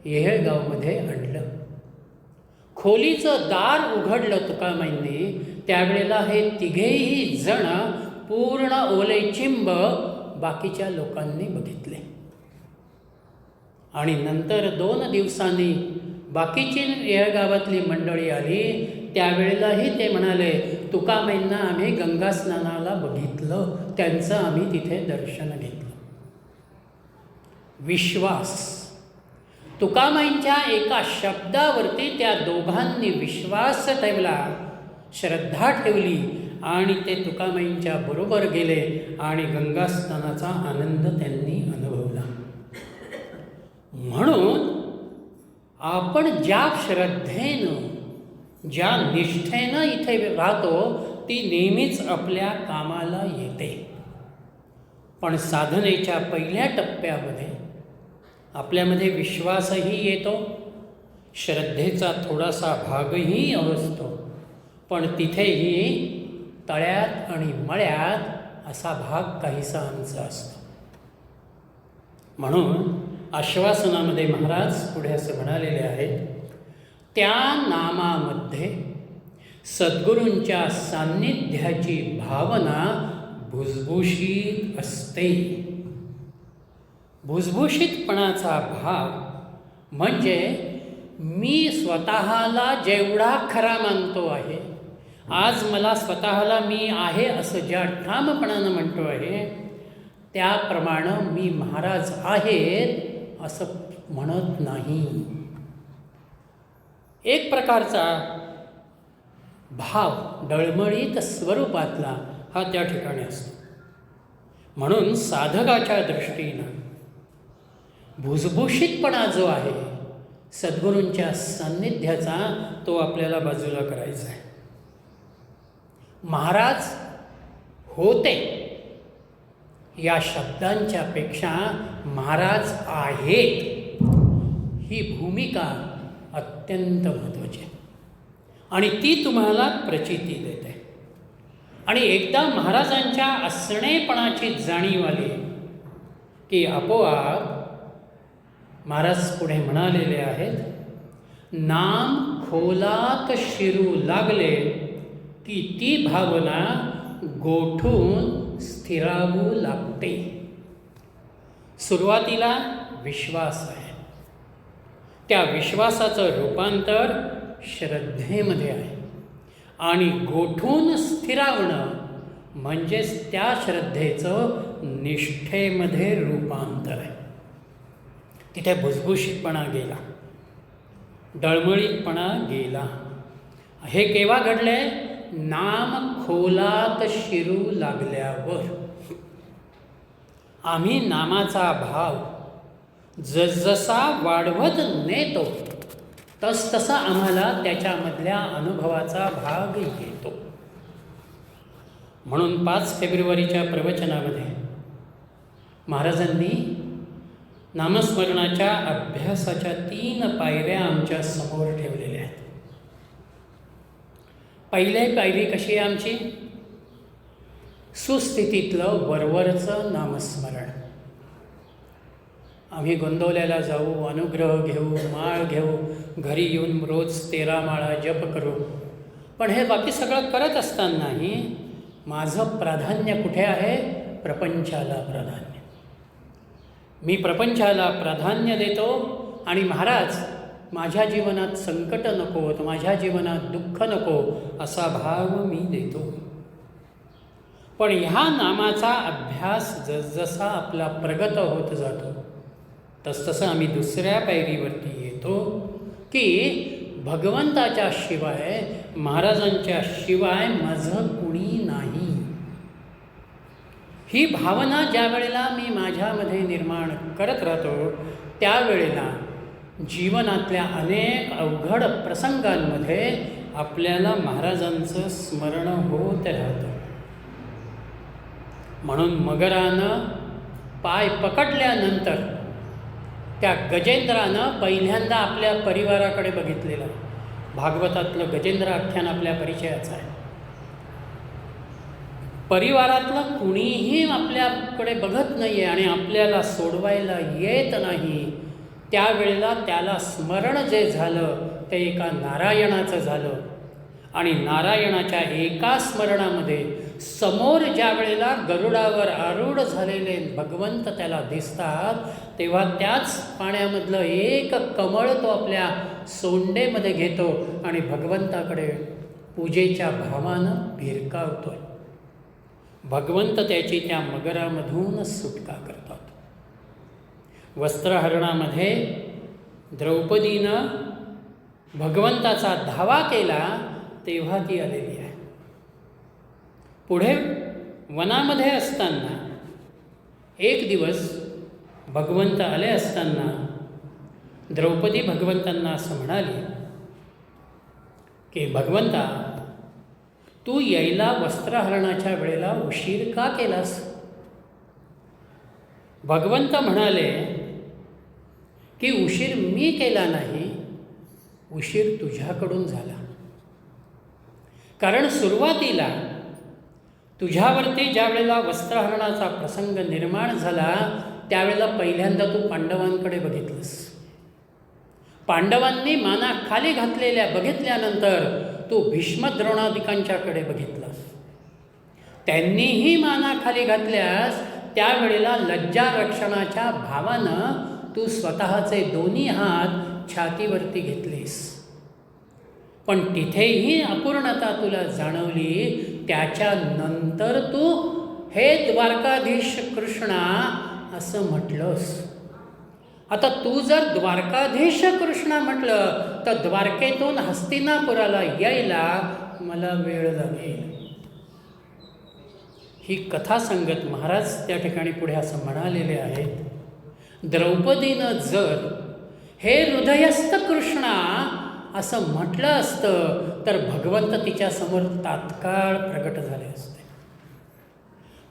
येळगावमध्ये आणलं. खोलीचं दार उघडलं तुकामाईंनी, त्यावेळेला हे 3ही जण पूर्ण ओलेचिंब बाकीच्या लोकांनी बघितले. आणि नंतर 2 दिवसांनी बाकीची येळगावातली मंडळी आली, त्यावेळेलाही ते म्हणाले, तुकामाईंना आम्ही गंगा स्नानाला बघितलं, त्यांचं आम्ही तिथे दर्शन घेतलं. विश्वास, तुकामाईंच्या एका शब्दावरती त्या दोघांनी विश्वास ठेवला, श्रद्धा ठेवली आणि ते तुकामाईंच्या बरोबर गेले आणि गंगा स्नानाचा आनंद त्यांनी अनुभवला. म्हणून आपण ज्या श्रद्धेनं, ज्या निष्ठेनं इथे राहतो ती नेहमीच आपल्या कामाला येते. पण साधनेच्या पहिल्या टप्प्यामध्ये आपल्यामध्ये विश्वासही येतो, श्रद्धेचा थोडासा भागही असतो, पण तिथेही तळ्यात आणि मळ्यात असा भाग काहीसा आमचा असतो. म्हणून आश्वासनामध्ये महाराज पुढे असं म्हणालेले आहेत, त्या नामामध्ये सद्गुरूंच्या सान्निध्याची भावना भुसभुशीत असते. भुसभुशीतपणाचा भाव म्हणजे मी स्वतःला जेवढा खरा मानतो आहे, आज मला स्वतःला मी आहे असं ज्या ठामपणानं म्हणतो आहे, त्याप्रमाणे मी महाराज आहेत असं म्हणत नाही. एक प्रकारचा भाव डळमळीत स्वरूपातला हा त्या ठिकाणी असतो. म्हणून साधकाच्या दृष्टीनं भुसभुशीतपणा जो आहे सद्गुरूंच्या सान्निध्याचा, तो आपल्याला बाजूला करायचा आहे. महाराज होते या शब्दांच्या पेक्षा महाराज आहेत ही भूमिका अत्यंत महत्त्वाची आहे आणि ती तुम्हाला प्रचिती देते. आणि एकदा महाराजांच्या असणेपणाची जाणीव आली की आपोआप महाराज पुढे म्हणालेले आहेत, नाम खोलात शिरू लागले की ती भावना गोठून स्थिरावू लागते. सुरुवातीला विश्वास आहे, त्या विश्वासाचं रूपांतर श्रद्धेमध्ये आहे आणि गोठून स्थिरावणं म्हणजेच त्या श्रद्धेचं निष्ठेमध्ये रूपांतर आहे. तिथे भुसभुशीतपणा गेला, डळमळीतपणा गेला. हे केव्हा घडले? नाम खोलात शिरू लागल्यावर. आम्ही नामाचा भाव जसजसा वाढवत नेतो तसतसा आम्हाला त्याच्यामधल्या अनुभवाचा भाग येतो. म्हणून 5 फेब्रुवारीच्या प्रवचनामध्ये महाराजांनी नामस्मरणाच्या अभ्यासाच्या 3 पायऱ्या आमच्या समोर ठेवलेल्या आहेत. पहिली पायरी कशी आहे आमची? सुस्थितीतलं वरवरचं नामस्मरण. आम्ही गोंदवल्याला जाऊ, अनुग्रह घेऊ, माळ घेऊ, घरी येऊन रोज 13 माळा जप करू, पण हे बाकी सगळं करत असतानाही माझं प्राधान्य कुठे आहे? प्रपंचाला प्राधान्य. मी प्रपंचाला प्राधान्य देतो आणि महाराज माझ्या जीवनात संकट नकोत, माझ्या जीवनात दुःख नको असा भाव मी देतो. पण ह्या नामाचा अभ्यास जसजसा आपला प्रगत होत जातो तसतसं आम्ही दुसऱ्या पायरीवरती येतो की भगवंताच्या शिवाय, महाराजांच्या शिवाय माझं कुणी नाही. ही भावना ज्या वेळेला मी माझ्यामध्ये निर्माण करत राहतो त्यावेळेला जीवनातल्या अनेक अवघड प्रसंगांमध्ये आपल्याला महाराजांचं स्मरण होत राहतं. म्हणून मगरानं पाय पकडल्यानंतर त्या गजेंद्रानं पहिल्यांदा आपल्या परिवाराकडे बघितलेलं. भागवतातलं गजेंद्र आख्यान आपल्या परिचयाचं आहे. परिवारातलं कुणीही आपल्याकडे बघत नाही आहे आणि आपल्याला सोडवायला येत नाही, त्यावेळेला त्याला स्मरण जे झालं ते एका नारायणाचं झालं. आणि नारायणाच्या एका स्मरणामध्ये समोर ज्या वेळेला गरुडावर आरूढ झालेले भगवंत त्याला दिसतात तेव्हा त्याच पाण्यामधलं एक कमळ तो आपल्या सोंडेमध्ये घेतो आणि भगवंताकडे पूजेच्या भावानं भिरकावतोय. भगवंत त्याची त्या मगरामधून सुटका करतात. वस्त्रहरणामध्ये द्रौपदीनं भगवंताचा धावा केला तेव्हा ती आलेली आहे. पुढे वनामध्ये असताना एक दिवस भगवंत आले असताना द्रौपदी भगवंतांना असं म्हणाली की भगवंता, तू यायला वस्त्रहरणाच्या वेळेला उशीर का केलास? भगवंत म्हणाले की उशीर मी केला नाही, उशीर तुझ्याकडून झाला. कारण सुरुवातीला तुझ्यावरती ज्या वेळेला वस्त्रहरणाचा प्रसंग निर्माण झाला त्यावेळेला पहिल्यांदा तू पांडवांकडे बघितलंस. पांडवांनी माना खाली घातलेल्या बघितल्यानंतर तू भीष्म द्रोणादिकांच्याकडे बघितलास. त्यांनीही माना खाली घातल्यास त्यावेळेला लज्जारक्षणाच्या भावानं तू स्वतःचे दोन्ही हात छातीवरती घेतलेस. पण तिथेही अपूर्णता तुला जाणवली. त्याच्यानंतर तू हे द्वारकाधीश कृष्णा असं म्हटलंस. आता तू जर द्वारकाधीश कृष्णा म्हटलं तर द्वारकेतून हस्तिनापुराला यायला मला वेळ लागेल. ही कथा सांगत महाराज त्या ठिकाणी पुढे असं म्हणालेले आहेत, द्रौपदीनं जर हे हृदयस्थ कृष्णा असं म्हटलं असतं तर भगवंत तिच्यासमोर तात्काळ प्रगट झाले असते.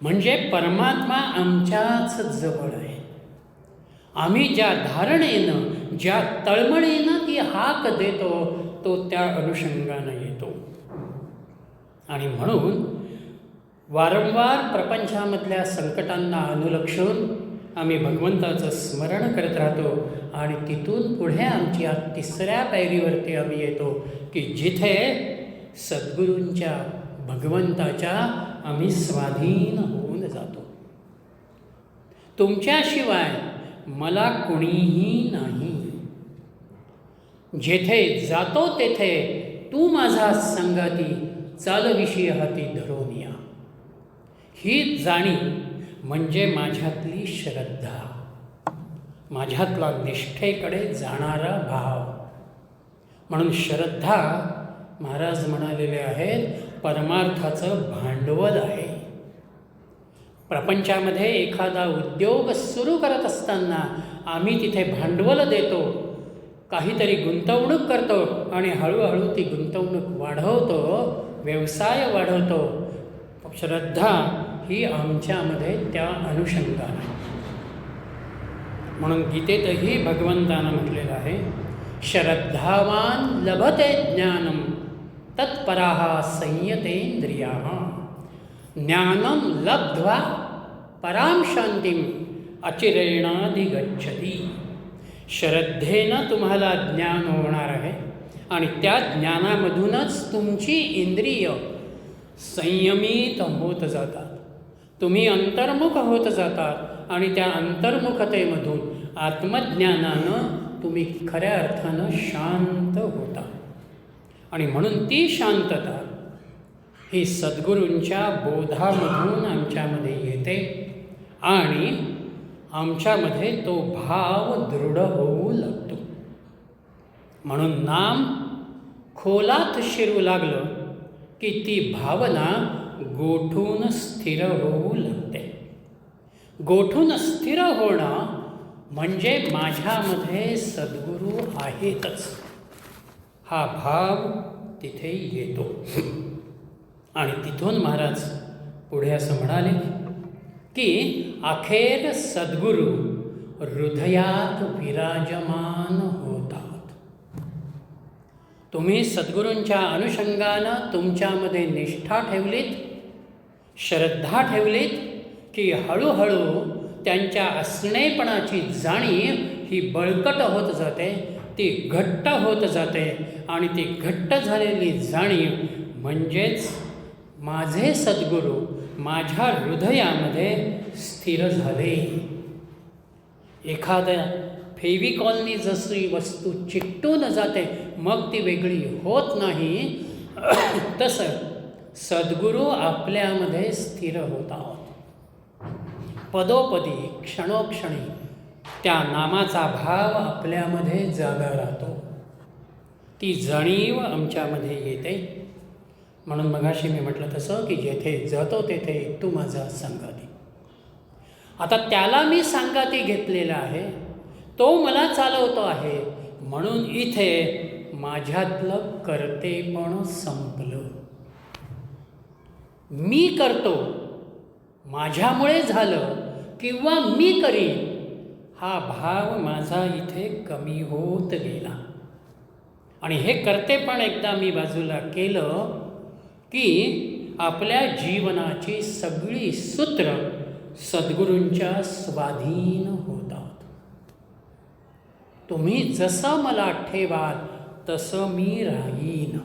म्हणजे परमात्मा आमच्याच जवळ आहे. आम्ही ज्या धारणेनं, ज्या तळमळीनं ती हाक देतो तो त्या अनुषंगानं येतो. आणि म्हणून वारंवार प्रपंचामधल्या संकटांना अनुलक्षून आम्ही भगवंताचं स्मरण करत राहतो. आणि तिथून पुढे आमची या तिसऱ्या पायरीवरती आम्ही येतो की जिथे सद्गुरूंच्या, भगवंताच्या आम्ही स्वाधीन होऊन जातो. तुमच्याशिवाय मला कुणीही नाही. जेथे जातो तेथे तू माझा संगाती, चालविषयी हाती धरून या. ही जाणीव म्हणजे माझ्यातली श्रद्धा, माझ्यातला निष्ठेकडे जाणारा भाव. म्हणून श्रद्धा महाराज म्हणालेले आहेत परमार्थाचं भांडवल आहे. प्रपंचामध्ये एखादा उद्योग सुरू करत असताना आम्ही तिथे भांडवल देतो, काहीतरी गुंतवणूक करतो आणि हळूहळू ती गुंतवणूक वाढवतो, व्यवसाय वाढवतो. श्रद्धा ही आमच्यामध्ये त्या अनुषंगाने. म्हणून गीतेतही भगवंतानं म्हटलेलं आहे, श्रद्धावान लभते ज्ञानम तत्पराः संयतेंद्रियाः. ज्ञानम लब्ध्वा पराम शांतीम अचिरेणाधिगच्छति. श्रद्धेनं तुम्हाला ज्ञान होणार आहे आणि त्या ज्ञानामधूनच तुमची इंद्रिय संयमित होत जातात. तुम्ही अंतर्मुख होत जातात आणि त्या अंतर्मुखतेमधून आत्मज्ञानानं तुम्ही खऱ्या अर्थानं शांत होता. आणि म्हणून ती शांतता ही सद्गुरूंच्या बोधामधून आमच्यामध्ये येते आणि आमच्यामध्ये तो भाव दृढ होऊ लागतो. म्हणून नाम खोलात शिरू लागलं की ती भावना गोठून स्थिर होऊ लागते. गोठून स्थिर होणं म्हणजे माझ्यामध्ये सद्गुरू आहेतच हा भाव तिथे येतो. आणि तिथून महाराज पुढे असं म्हणाले की अखेर सद्गुरू हृदयात विराजमान होतात. तुम्ही सद्गुरूंच्या अनुषंगानं तुमच्यामध्ये निष्ठा ठेवलीत, श्रद्धा ठेवलीत की हळूहळू त्यांच्या असणेपणाची जाणीव ही बळकट होत जाते, ती घट्ट होत जाते. आणि ती घट्ट झालेली जाणीव म्हणजेच माझे सद्गुरू माझ्या हृदयामध्ये स्थिर झाले. एखाद्या फेविकॉलनी जशी वस्तू चिकटून जाते मग ती वेगळी होत नाही, तसं सद्गुरू आपल्यामध्ये स्थिर होतात. पदोपदी, क्षणोक्षणी त्या नामाचा भाव आपल्यामध्ये जागा राहतो. ती जाणीव आमच्यामध्ये येते. म्हणून मगाशी मी म्हटलं तसं की जेथे जातो तेथे तू माझा संगाती. आता त्याला मी संगाती घेतलेला आहे, तो मला चालवतो आहे. म्हणून इथे माझ्यातलं कर्तेपण संपलं. मी करतो, माझ्यामुळे झालं किंवा मी करीन हा भाव माझा इथे कमी होत गेला. आणि हे कर्तेपण एकदा मी बाजूला केलं की आपल्या जीवनाची सगळी सूत्र सद्गुरूंच्या स्वाधीन होतात. तुम्ही जसं मला ठेवाल तसं मी राहीन.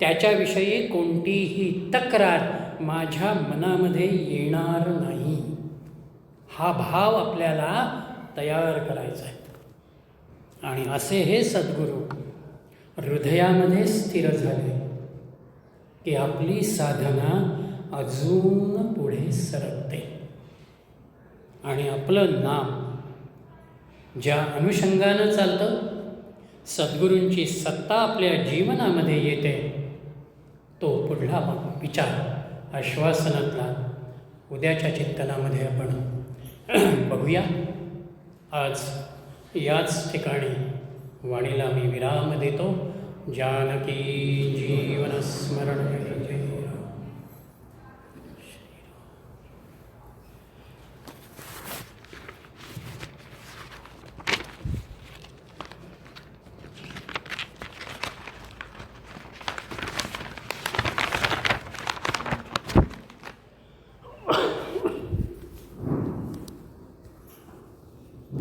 त्याच्याविषयी कोणतीही तक्रार माझ्या मनामध्ये येणार नाही. हा भाव आपल्याला तयार करायचा आहे. आणि असे हे सद्गुरू हृदयामध्ये स्थिर झाले की आपली साधना अजून पुढे सरकते आणि आपलं नाम ज्या अनुषंगानं चालतं, सद्गुरूंची सत्ता आपल्या जीवनामध्ये येते, तो पुढला विचार आश्वासनातला उद्याच्या चिंतनामध्ये आपण बघूया. आज याच ठिकाणी वाणीला मी विराम देतो. जानकी जीवनस्मरण.